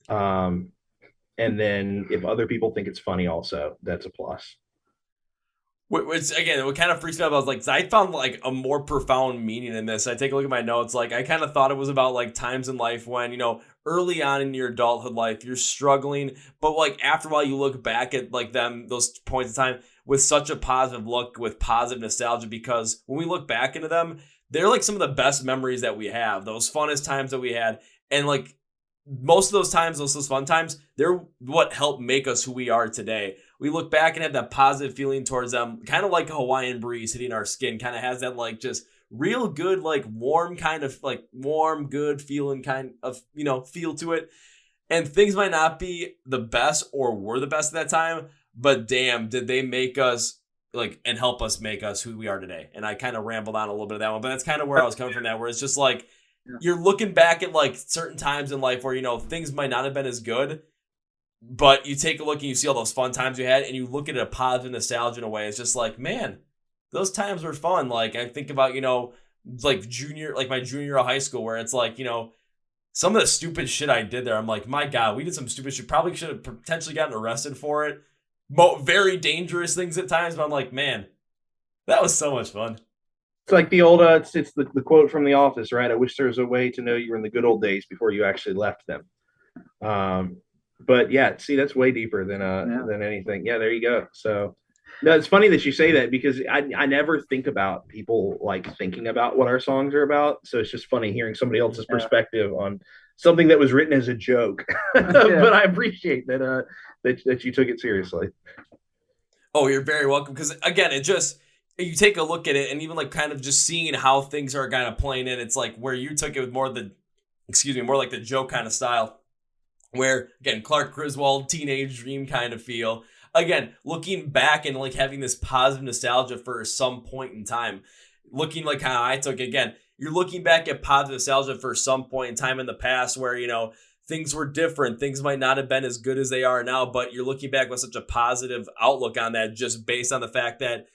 And then if other people think it's funny also, that's a plus. Which again, what kind of freaks me out about is like I found like a more profound meaning in this. I take a look at my notes, like I kind of thought it was about like times in life when, you know, early on in your adulthood life you're struggling, but like after a while you look back at like those points in time with such a positive look, with positive nostalgia, because when we look back into them, they're like some of the best memories that we have, those funnest times that we had. And like most of those times, those fun times, they're what helped make us who we are today. We look back and have that positive feeling towards them, kind of like a Hawaiian breeze hitting our skin, kind of has that like just real good, like warm kind of like warm, good feeling kind of, you know, feel to it. And things might not be the best or were the best at that time, but damn, did they make us like and help us make us who we are today. And I kind of rambled on a little bit of that one, but that's kind of where I was coming from that, where it's just like, you're looking back at like certain times in life where, you know, things might not have been as good, but you take a look and you see all those fun times you had and you look at a positive nostalgia in a way. It's just like, man, those times were fun. Like I think about, you know, like my junior year of high school, where it's like, you know, some of the stupid shit I did there. I'm like, my God, we did some stupid shit. Probably should have potentially gotten arrested for it. Very dangerous things at times, but I'm like, man, that was so much fun. It's like the old, it's the quote from The Office, right? I wish there was a way to know you were in the good old days before you actually left them. But yeah, see, that's way deeper than anything. Yeah, there you go. So no, it's funny that you say that, because I never think about people like thinking about what our songs are about. So it's just funny hearing somebody else's perspective on something that was written as a joke. But I appreciate that that you took it seriously. Oh, you're very welcome. Because again, it just, you take a look at it and even like kind of just seeing how things are kind of playing in, it's like where you took it with more like the joke kind of style, where again, Clark Griswold, teenage dream kind of feel. Again, looking back and like having this positive nostalgia for some point in time, looking like how I took it. Again, you're looking back at positive nostalgia for some point in time in the past where, you know, things were different. Things might not have been as good as they are now, but you're looking back with such a positive outlook on that, just based on the fact that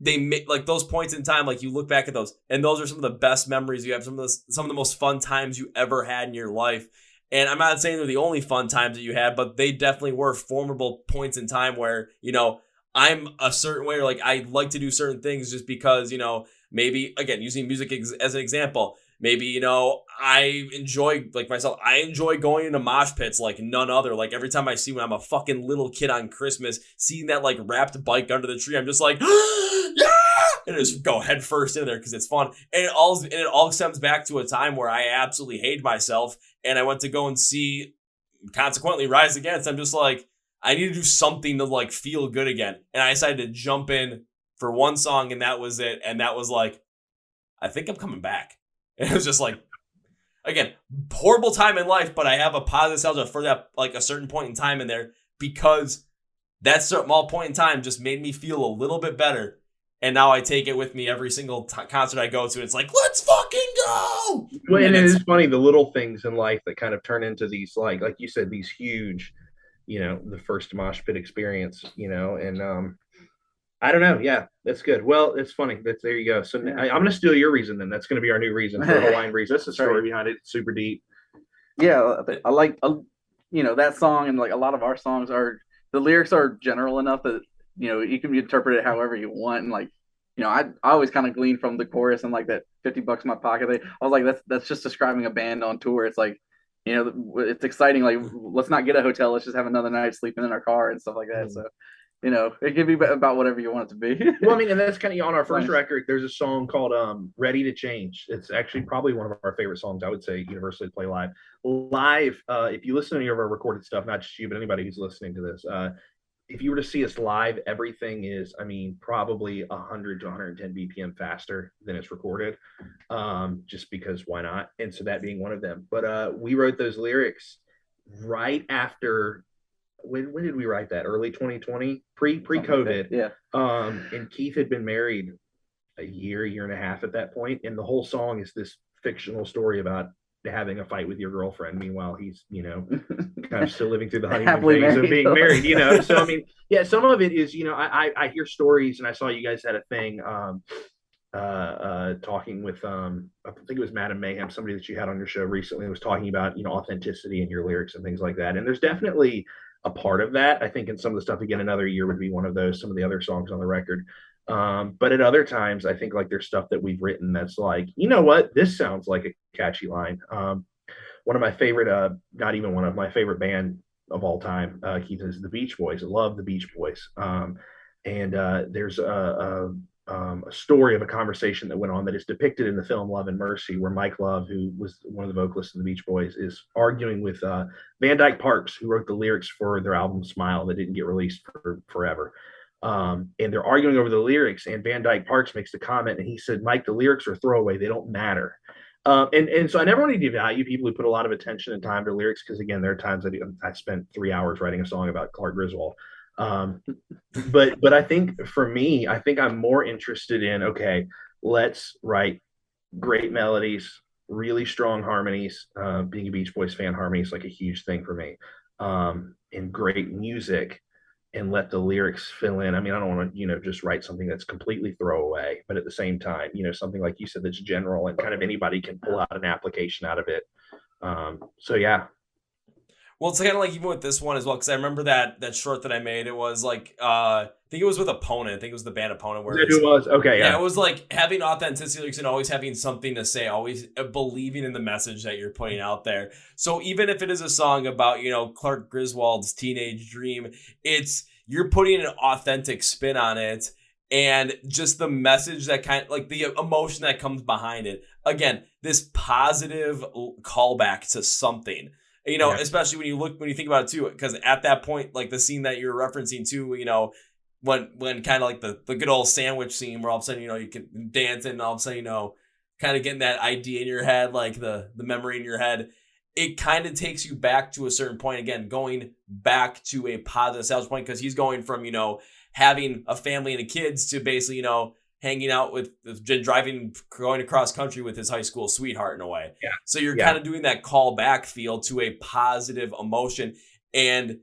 they make like those points in time, like you look back at those and those are some of the best memories you have, some of the most fun times you ever had in your life. And I'm not saying they're the only fun times that you had, but they definitely were formidable points in time where, you know, I'm a certain way, or like I like to do certain things just because, you know, maybe again, using music as an example, maybe, you know, I enjoy going into mosh pits like none other. Like every time I see, when I'm a fucking little kid on Christmas, seeing that like wrapped bike under the tree, I'm just like, yeah! And just go head first in there because it's fun. And it all stems back to a time where I absolutely hated myself, and I went to go and see, consequently, Rise Against. I'm just like, I need to do something to like feel good again. And I decided to jump in for one song, and that was it. And that was like, I think I'm coming back. And it was just like, again, horrible time in life, but I have a positive nostalgia for that, like a certain point in time in there, because that small point in time just made me feel a little bit better. And now I take it with me every single concert I go to. It's like, let's fucking go. Well, and it's funny, the little things in life that kind of turn into these, like you said, these huge, you know, the first mosh pit experience, you know, and I don't know. Yeah, that's good. Well, it's funny. There you go. So I'm going to steal your reason then. That's going to be our new reason for Hawaiian Breeze. That's the story behind it. It's super deep. Yeah, I like, you know, that song, and like a lot of our songs the lyrics are general enough that, you know, you can interpret it however you want. And like, you know, I always kind of glean from the chorus and like that $50 in my pocket. I was like, that's just describing a band on tour. It's like, you know, it's exciting. Like, let's not get a hotel. Let's just have another night sleeping in our car and stuff like that. So, you know, it can be about whatever you want it to be. Well, I mean, and that's kind of on our first record. There's a song called "Ready to Change." It's actually probably one of our favorite songs. I would say universally to play live. If you listen to any of our recorded stuff, not just you, but anybody who's listening to this, if you were to see us live, everything is, I mean, probably 100 to 110 BPM faster than it's recorded, just because why not? And so that being one of them. But we wrote those lyrics right after. When did we write that? Early 2020, pre-COVID. Yeah. And Keith had been married a year and a half at that point, and the whole song is this fictional story about having a fight with your girlfriend. Meanwhile, he's, you know, kind of still living through the honeymoon phase of being married, you know. So I mean, yeah, some of it is, you know, I hear stories, and I saw you guys had a thing talking with I think it was Madam Mayhem, somebody that you had on your show recently, was talking about authenticity in your lyrics and things like that. And there's definitely a part of that. I think in some of the stuff, again, Another Year would be one of those. Some of the other songs on the record. But at other times, I think like there's stuff that we've written that's like, you know what, this sounds like a catchy line. One of my favorite, not even one of my favorite band of all time, Keith, is the Beach Boys. I love the Beach Boys. And there's a story of a conversation that went on that is depicted in the film Love and Mercy, where Mike Love, who was one of the vocalists in the Beach Boys, is arguing with Van Dyke Parks, who wrote the lyrics for their album Smile that didn't get released for forever. And they're arguing over the lyrics, and Van Dyke Parks makes the comment, and he said, Mike, the lyrics are throwaway. They don't matter. And so I never want to devalue people who put a lot of attention and time to lyrics, because, again, there are times I spent 3 hours writing a song about Clark Griswold. But I think for me, I think I'm more interested in, okay, let's write great melodies, really strong harmonies. Being a Beach Boys fan, harmony is like a huge thing for me. And great music, and let the lyrics fill in. I mean, I don't want to, just write something that's completely throwaway, but at the same time, something like you said, that's general and kind of anybody can pull out an application out of it. So yeah. Well, it's kind of like even with this one as well, because I remember that short that I made. It was like, I think it was with Opponent. I think it was the band Opponent. Where it was? Okay, yeah. Yeah, it was like having authenticity and always having something to say, always believing in the message that you're putting out there. So even if it is a song about, Clark Griswold's teenage dream, you're putting an authentic spin on it, and just the message that kind of like the emotion that comes behind it. Again, this positive callback to something. Especially when you think about it too, because at that point, like the scene that you're referencing too, when kind of like the good old sandwich scene where all of a sudden, you can dance and all of a sudden, kind of getting that idea in your head, like the memory in your head, it kind of takes you back to a certain point, again, going back to a positive sales point, because he's going from, having a family and kids to basically, hanging out with driving, going across country with his high school sweetheart in a way. Yeah. So you're kind of doing that call back feel to a positive emotion. And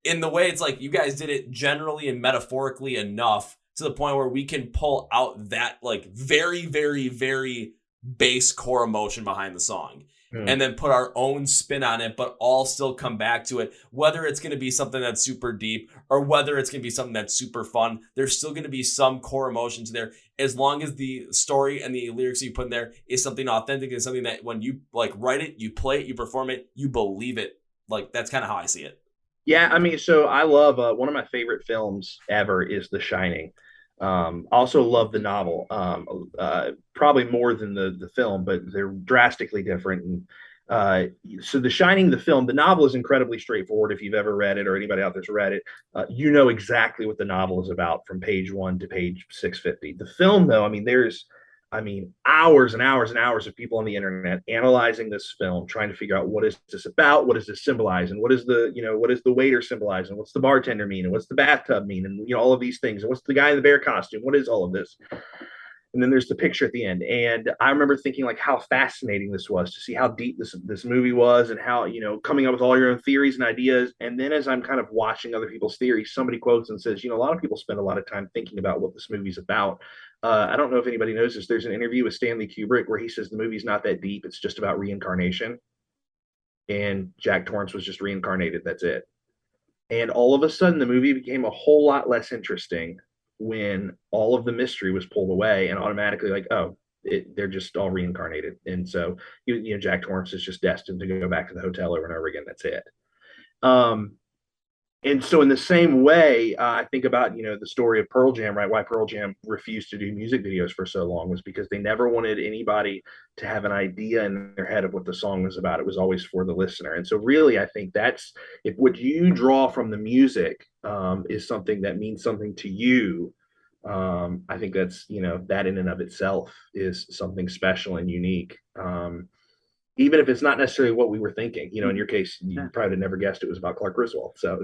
in the way it's like you guys did it generally and metaphorically enough to the point where we can pull out that like very, very, very base core emotion behind the song. And then put our own spin on it, but all still come back to it. Whether it's going to be something that's super deep or whether it's going to be something that's super fun, there's still going to be some core emotions there. As long as the story and the lyrics you put in there is something authentic and something that when you like write it, you play it, you perform it, you believe it. Like that's kind of how I see it. Yeah, I mean, so I love one of my favorite films ever is The Shining. Also love the novel, probably more than the film, but they're drastically different. And so The Shining, the film, the novel is incredibly straightforward. If you've ever read it or anybody out there's read it, you know exactly what the novel is about from page 1 to page 650. The film, though, there's hours and hours and hours of people on the internet analyzing this film, trying to figure out what is this about, what does this symbolize, and what is the waiter symbolize, and what's the bartender mean, and what's the bathtub mean, and all of these things, and what's the guy in the bear costume, what is all of this? And then there's the picture at the end. And I remember thinking like how fascinating this was to see how deep this movie was, and how, coming up with all your own theories and ideas. And then as I'm kind of watching other people's theories, somebody quotes and says, a lot of people spend a lot of time thinking about what this movie's about. I don't know if anybody knows this. There's an interview with Stanley Kubrick where he says the movie's not that deep. It's just about reincarnation. And Jack Torrance was just reincarnated. That's it. And all of a sudden, the movie became a whole lot less interesting when all of the mystery was pulled away, and automatically like, they're just all reincarnated. And so, Jack Torrance is just destined to go back to the hotel over and over again. That's it. And so in the same way, I think about, the story of Pearl Jam, right? Why Pearl Jam refused to do music videos for so long was because they never wanted anybody to have an idea in their head of what the song was about. It was always for the listener. And so really, I think that's, if what you draw from the music is something that means something to you, I think that's, that in and of itself is something special and unique. Even if it's not necessarily what we were thinking, in your case, you probably never guessed it was about Clark Griswold. So,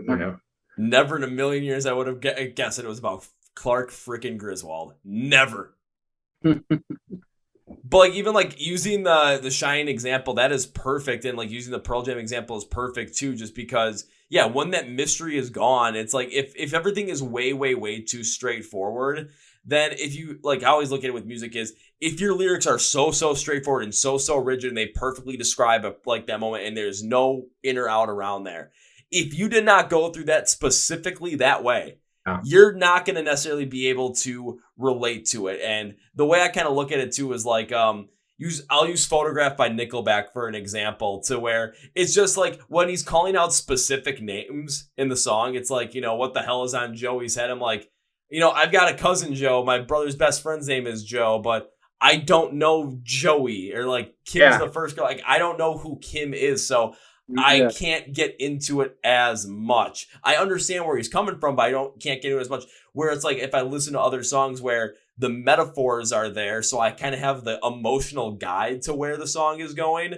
Never in a million years I would have guessed it was about Clark freaking Griswold. Never. But like even like using the Shining example, that is perfect. And like using the Pearl Jam example is perfect too, just because, when that mystery is gone, it's like if everything is way, way, way too straightforward, then if you, like, I always look at it with music is, if your lyrics are so straightforward and so rigid and they perfectly describe like that moment and there's no in or out around there, if you did not go through that specifically that way, you're not going to necessarily be able to relate to it. And the way I kind of look at it too is like, I'll use Photograph by Nickelback for an example, to where it's just like when he's calling out specific names in the song, it's like, you know, what the hell is on Joey's head? I'm like, you know, I've got a cousin Joe. My brother's best friend's name is Joe, but I don't know Joey, or like Kim's the first girl. Like, I don't know who Kim is. So I can't get into it as much. I understand where he's coming from, but can't get into it as much. Where it's like, if I listen to other songs where the metaphors are there, so I kind of have the emotional guide to where the song is going,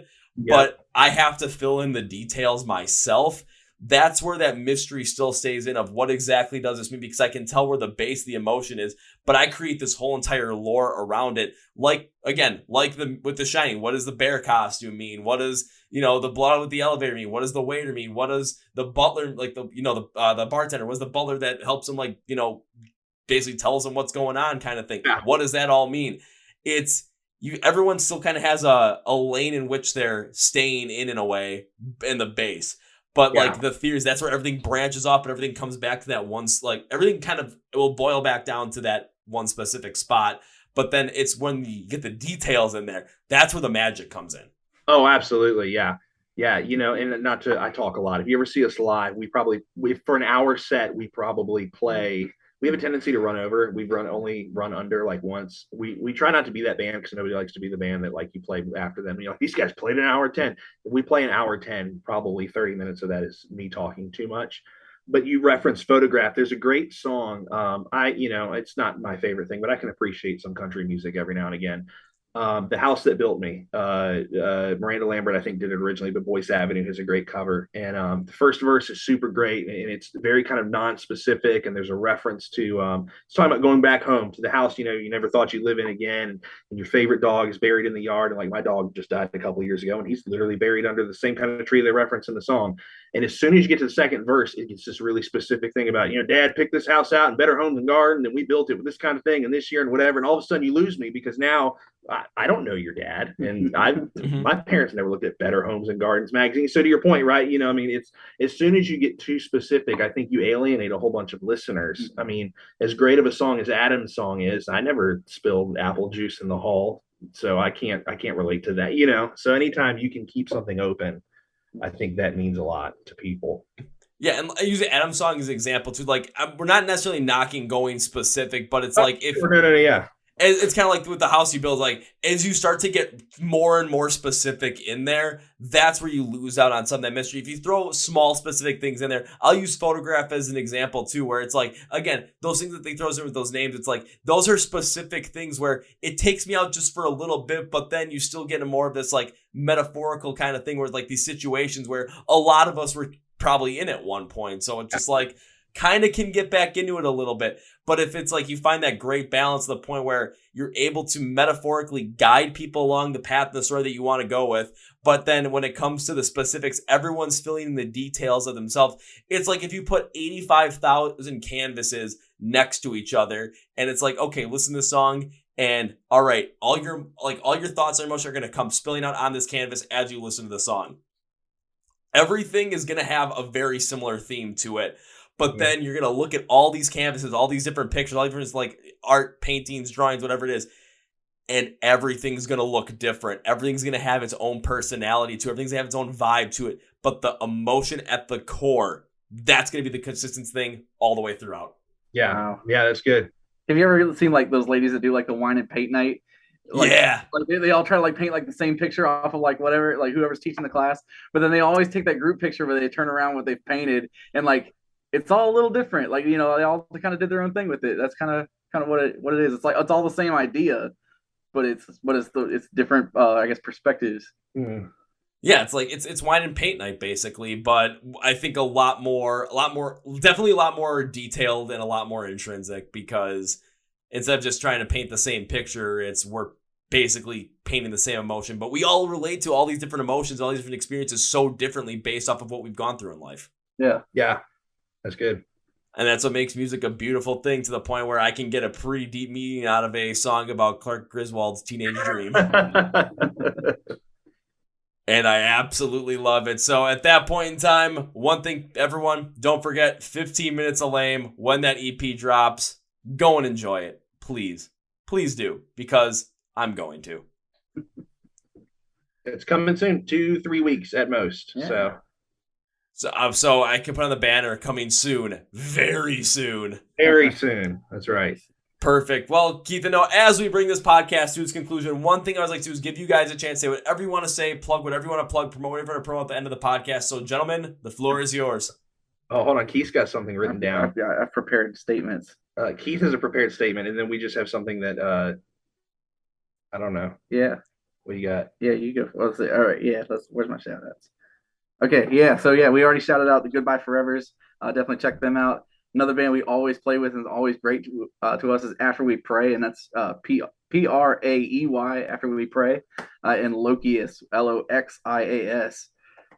but I have to fill in the details myself. That's where that mystery still stays in of what exactly does this mean, because I can tell where the base of the emotion is, but I create this whole entire lore around it. Like, again, like with The Shining, what does the bear costume mean? What does, you know, the blood with the elevator mean? What does the waiter mean? What does the butler, like the bartender, what's the butler that helps him, like, you know, basically tells him what's going on kind of thing? What does that all mean? Everyone still kind of has a lane in which they're staying in a way, in the base. But like the theories, that's where everything branches off and everything comes back to that one, like everything kind of, it will boil back down to that one specific spot. But then it's when you get the details in there, that's where the magic comes in. Oh, absolutely. Yeah. Yeah. You know, and I talk a lot. If you ever see us live, we for an hour set, we probably play. We have a tendency to run over. We only run under like once. We try not to be that band, because nobody likes to be the band that like you play after them. You know, like, these guys played an hour 10. If we play an hour 10, probably 30 minutes of that is me talking too much. But you referenced Photograph. There's a great song. It's not my favorite thing, but I can appreciate some country music every now and again. The House That Built Me, Miranda Lambert, I think, did it originally, but Boyce Avenue has a great cover. And the first verse is super great, and it's very kind of non-specific, and there's a reference to it's talking about going back home to the house, you know, you never thought you'd live in again, and your favorite dog is buried in the yard. And like, my dog just died a couple of years ago, and he's literally buried under the same kind of tree they reference in the song. And as soon as you get to the second verse, it gets this really specific thing about, you know, Dad picked this house out and Better Homes and Garden, and we built it with this kind of thing, and this year and whatever. And all of a sudden you lose me, because now I don't know your dad, and my parents never looked at Better Homes and Gardens magazine. So to your point, right? You know, I mean, it's, as soon as you get too specific, I think you alienate a whole bunch of listeners. I mean, as great of a song as Adam's song is, I never spilled apple juice in the hall, so I can't relate to that. You know, so anytime you can keep something open, I think that means a lot to people. Yeah, and I use Adam's song as an example too. Like, we're not necessarily knocking going specific, but it's like, if it's kind of like with the house you build, like, as you start to get more and more specific in there, that's where you lose out on some of that mystery. If you throw small specific things in there, I'll use Photograph as an example too, where it's like, again, those things that they throw in with those names, it's like, those are specific things where it takes me out just for a little bit, but then you still get more of this like metaphorical kind of thing, where it's like these situations where a lot of us were probably in at one point. So it's just like, kind of can get back into it a little bit. But if it's like you find that great balance to the point where you're able to metaphorically guide people along the path of the story that you want to go with, but then when it comes to the specifics, everyone's filling in the details of themselves. It's like if you put 85,000 canvases next to each other, and it's like, okay, listen to the song, and all right, all your thoughts and emotions are going to come spilling out on this canvas as you listen to the song. Everything is going to have a very similar theme to it. But then you're going to look at all these canvases, all these different pictures, all these different, like, art, paintings, drawings, whatever it is, and everything's going to look different. Everything's going to have its own personality to it. Everything's going to have its own vibe to it. But the emotion at the core, that's going to be the consistent thing all the way throughout. Yeah. Wow. Yeah, that's good. Have you ever seen, like, those ladies that do, like, the wine and paint night? Like, yeah. Like they all try to, like, paint, like, the same picture off of, like, whatever, like, whoever's teaching the class. But then they always take that group picture where they turn around what they've painted, and, like, it's all a little different. Like, you know, they all kind of did their own thing with it. That's kind of what it is. It's like, it's all the same idea, but it's different, I guess, perspectives. Mm. Yeah, it's like it's wine and paint night basically, but I think definitely a lot more detailed and a lot more intrinsic, because instead of just trying to paint the same picture, we're basically painting the same emotion, but we all relate to all these different emotions, all these different experiences so differently based off of what we've gone through in life. Yeah. Yeah. That's good. And that's what makes music a beautiful thing, to the point where I can get a pretty deep meaning out of a song about Clark Griswold's teenage dream. And I absolutely love it. So at that point in time, one thing, everyone, don't forget 15 Minutes of Lame. When that EP drops, go and enjoy it. Please. Please do, because I'm going to. It's coming soon, 2-3 weeks at most. Yeah. So I can put on the banner, coming soon, very soon. Very soon. That's right. Perfect. Well, Keith, and Noah, as we bring this podcast to its conclusion, one thing I always like to do is give you guys a chance to say whatever you want to say, plug whatever you want to plug, promote whatever you want to promote at the end of the podcast. So, gentlemen, the floor is yours. Oh, hold on. Keith's got something written down. I've prepared statements. Keith has a prepared statement, and then we just have something that I don't know. Yeah. What you got? Yeah, you go. Let's see. All right. Yeah. Where's my shout outs? Okay. Yeah. So, yeah, we already shouted out the Goodbye Forevers. Definitely check them out. Another band we always play with and is always great to us is After We Pray, and that's Praey, After We Pray, and Lokias, Loxias.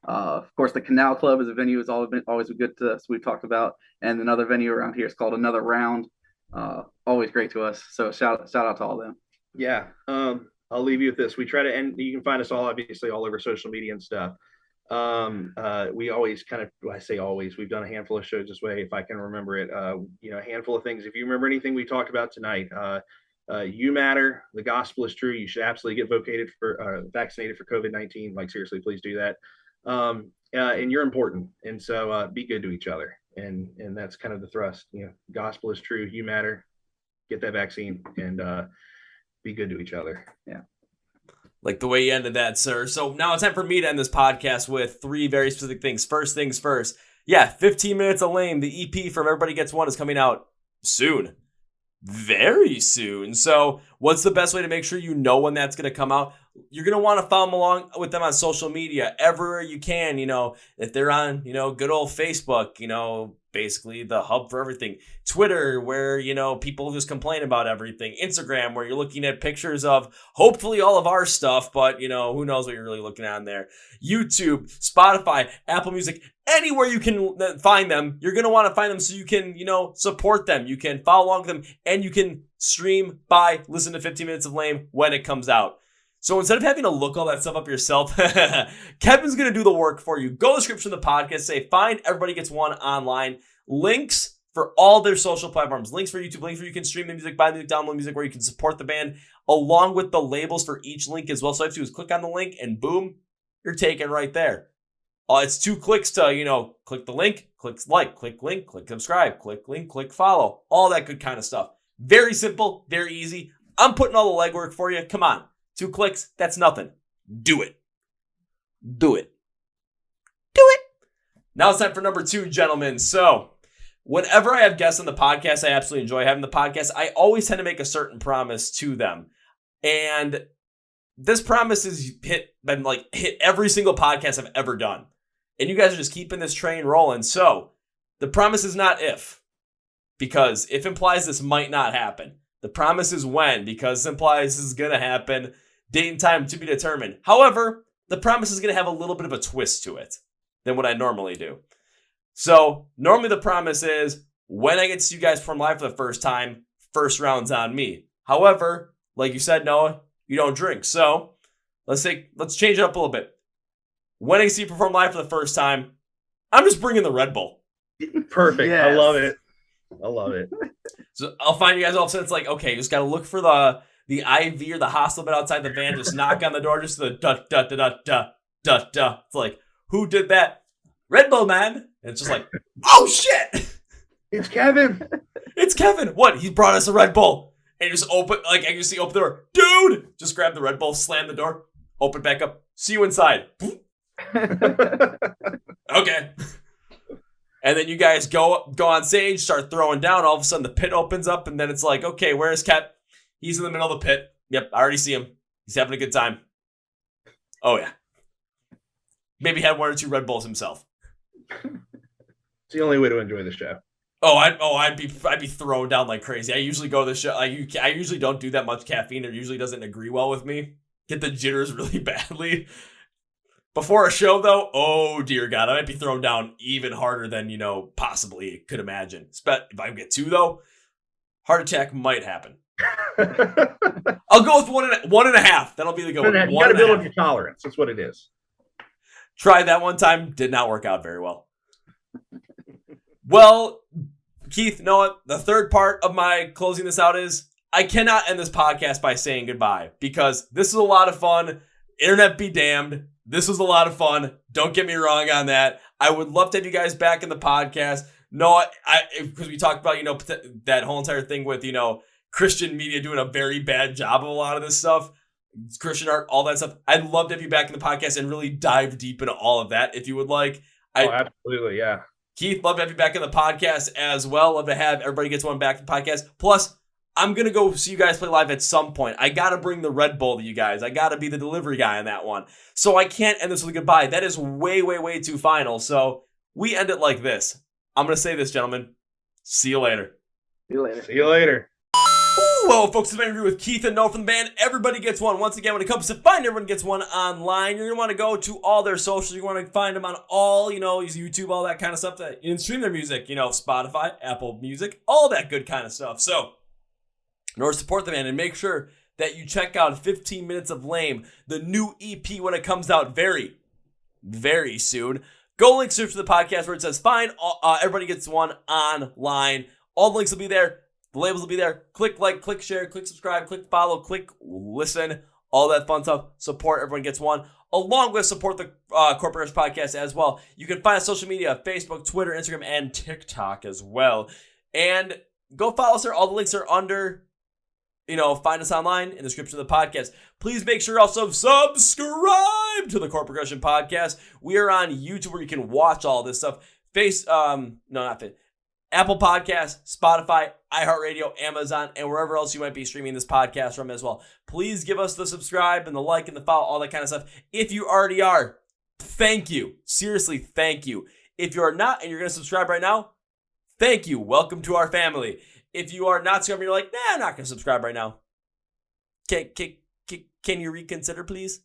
Of course, the Canal Club is a venue that's always good to us, we've talked about, and another venue around here is called Another Round. Always great to us, so shout out to all of them. Yeah, I'll leave you with this. We try to, and you can find us all obviously all over social media and stuff. We always I say always, we've done a handful of shows this way, if I can remember it, a handful of things. If you remember anything we talked about tonight, you matter, the gospel is true, you should absolutely get vaccinated for COVID-19. Like, seriously, please do that. And you're important. And so, be good to each other. And that's kind of the thrust, gospel is true, you matter, get that vaccine, and, be good to each other. Yeah. Like the way you ended that, sir. So now it's time for me to end this podcast with 3 very specific things. First things first. Yeah, 15 Minutes of Lame. The EP from Everybody Gets One is coming out soon. Very soon. So what's the best way to make sure you know when that's going to come out? You're going to want to follow along with them on social media everywhere you can. If they're on, good old Facebook, basically the hub for everything. Twitter, where, people just complain about everything. Instagram, where you're looking at pictures of hopefully all of our stuff, but, who knows what you're really looking at on there. YouTube, Spotify, Apple Music, anywhere you can find them, you're going to want to find them so you can, support them. You can follow along with them, and you can stream, listen to 15 Minutes of Lame when it comes out. So instead of having to look all that stuff up yourself, Kevin's going to do the work for you. Go to the description of the podcast, say, find Everybody Gets One online. Links for all their social platforms. Links for YouTube, links where you can stream the music, buy the music, download music, where you can support the band, along with the labels for each link as well. So all you have to do is click on the link, and boom, you're taken right there. It's 2 clicks to, click the link, click like, click link, click subscribe, click link, click follow. All that good kind of stuff. Very simple, very easy. I'm putting all the legwork for you. Come on. 2 clicks, that's nothing. Do it. Do it. Do it. Now it's time for number 2, gentlemen. So, whenever I have guests on the podcast, I absolutely enjoy having the podcast. I always tend to make a certain promise to them. And this promise is hit every single podcast I've ever done. And you guys are just keeping this train rolling. So, the promise is not if, because if implies this might not happen. The promise is when, because it implies this is going to happen. Date and time to be determined. However, the promise is going to have a little bit of a twist to it than what I normally do. So, normally the promise is when I get to see you guys perform live for the first time, first round's on me. However, like you said, Noah, you don't drink. So, let's change it up a little bit. When I see you perform live for the first time, I'm just bringing the Red Bull. Perfect. Yes. I love it. I love it. So I'll find you guys all of a sudden. It's like, okay, you just got to look for the IV or the hospital bed outside the van. Just knock on the door, just the da. It's like, who did that? Red Bull, man. And it's just like, oh shit, it's Kevin. It's Kevin. What? He brought us a Red Bull. And you just open the door, dude. Just grab the Red Bull, slam the door, open back up. See you inside. Okay. And then you guys go on stage, start throwing down. All of a sudden, the pit opens up, and then it's like, okay, where's Kev? He's in the middle of the pit. Yep, I already see him. He's having a good time. Oh yeah. Maybe had 1 or 2 Red Bulls himself. It's the only way to enjoy the show. I'd be thrown down like crazy. I usually go to the show. I usually don't do that much caffeine. It usually doesn't agree well with me. Get the jitters really badly. Before a show, though, oh dear God, I might be thrown down even harder than, possibly could imagine. If I get 2, though, heart attack might happen. I'll go with 1.5. That'll be the good one. You got to build up your tolerance. That's what it is. Tried that one time. Did not work out very well. Well, Keith, Noah, the third part of my closing this out is I cannot end this podcast by saying goodbye because this is a lot of fun. Internet be damned. This was a lot of fun. Don't get me wrong on that. I would love to have you guys back in the podcast. No, because we talked about, that whole entire thing with, Christian media doing a very bad job of a lot of this stuff. Christian art, all that stuff. I'd love to have you back in the podcast and really dive deep into all of that if you would like. Absolutely, yeah. Keith, love to have you back in the podcast as well. Love to have Everybody Gets One back in the podcast. Plus, I'm going to go see you guys play live at some point. I got to bring the Red Bull to you guys. I got to be the delivery guy on that one. So I can't end this with a goodbye. That is way, way, way too final. So we end it like this. I'm going to say this, gentlemen. See you later. See you later. See you later. Well, folks, it's been an interview with Keith and Noah from the band Everybody Gets One. Once again, when it comes to find Everyone Gets One online, you're going to want to go to all their socials. You're going to want to find them on all, YouTube, all that kind of stuff. That you can stream their music, Spotify, Apple Music, all that good kind of stuff. So, in order to support the band and make sure that you check out 15 Minutes of Lame, the new EP when it comes out very, very soon. Go link search for the podcast where it says find Everybody Gets One online. All the links will be there. The labels will be there. Click like, click share, click subscribe, click follow, click listen. All that fun stuff. Support Everyone Gets One. Along with support the Chord Progression Podcast as well. You can find us on social media, Facebook, Twitter, Instagram, and TikTok as well. And go follow us there. All the links are under, find us online in the description of the podcast. Please make sure you also subscribe to the Chord Progression Podcast. We are on YouTube where you can watch all this stuff. Apple Podcasts, Spotify, iHeartRadio, Amazon, and wherever else you might be streaming this podcast from as well. Please give us the subscribe and the like and the follow, all that kind of stuff. If you already are, thank you. Seriously, thank you. If you are not and you're going to subscribe right now, thank you. Welcome to our family. If you are not subscribing, you're like, I'm not going to subscribe right now. Can you reconsider, please?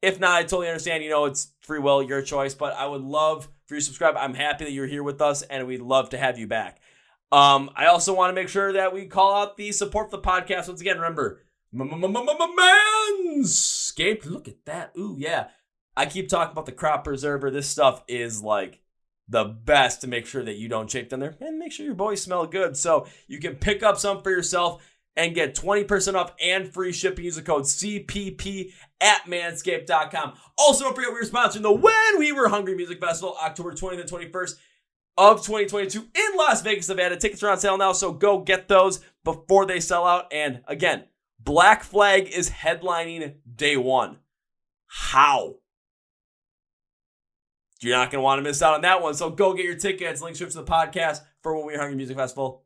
If not, I totally understand. It's free will, your choice, but I would love for you to subscribe. I'm happy that you're here with us, and we'd love to have you back. I also want to make sure that we call out the support for the podcast. Once again, remember, Manscaped. Look at that. Ooh, yeah. I keep talking about the crop preserver. This stuff is like the best to make sure that you don't chafe down there and make sure your boys smell good. So you can pick up some for yourself and get 20% off and free shipping. Use the code CPP at manscaped.com. Also, don't forget we're sponsoring the When We Were Hungry Music Festival, October 20th and 21st of 2022 in Las Vegas, Nevada. Tickets are on sale now, so go get those before they sell out. And again, Black Flag is headlining day one. How? You're not going to want to miss out on that one, so go get your tickets. Link to the podcast for When We Were Hungry Music Festival,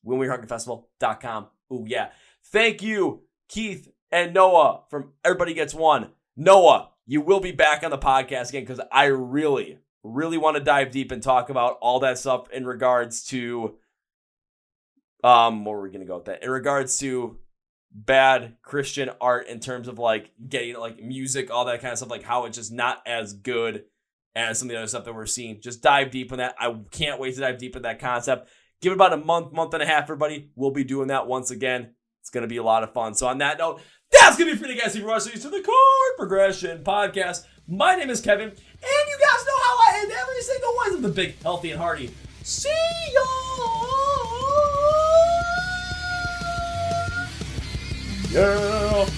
whenwewerehungryfestival.com. Ooh, yeah. Thank you, Keith and Noah from Everybody Gets One. Noah, you will be back on the podcast again because I really, really want to dive deep and talk about all that stuff in regards to, where were we going to go with that? In regards to bad Christian art in terms of like getting like music, all that kind of stuff, like how it's just not as good as some of the other stuff that we're seeing. Just dive deep in that. I can't wait to dive deep in that concept. Give it about a month and a half, everybody. We'll be doing that once again. It's going to be a lot of fun. So on that note, that's going to be for the guys who watch these to the Chord Progression Podcast. My name is Kevin, and you guys know how I end every single one of the big, healthy, and hearty. See ya! Yeah!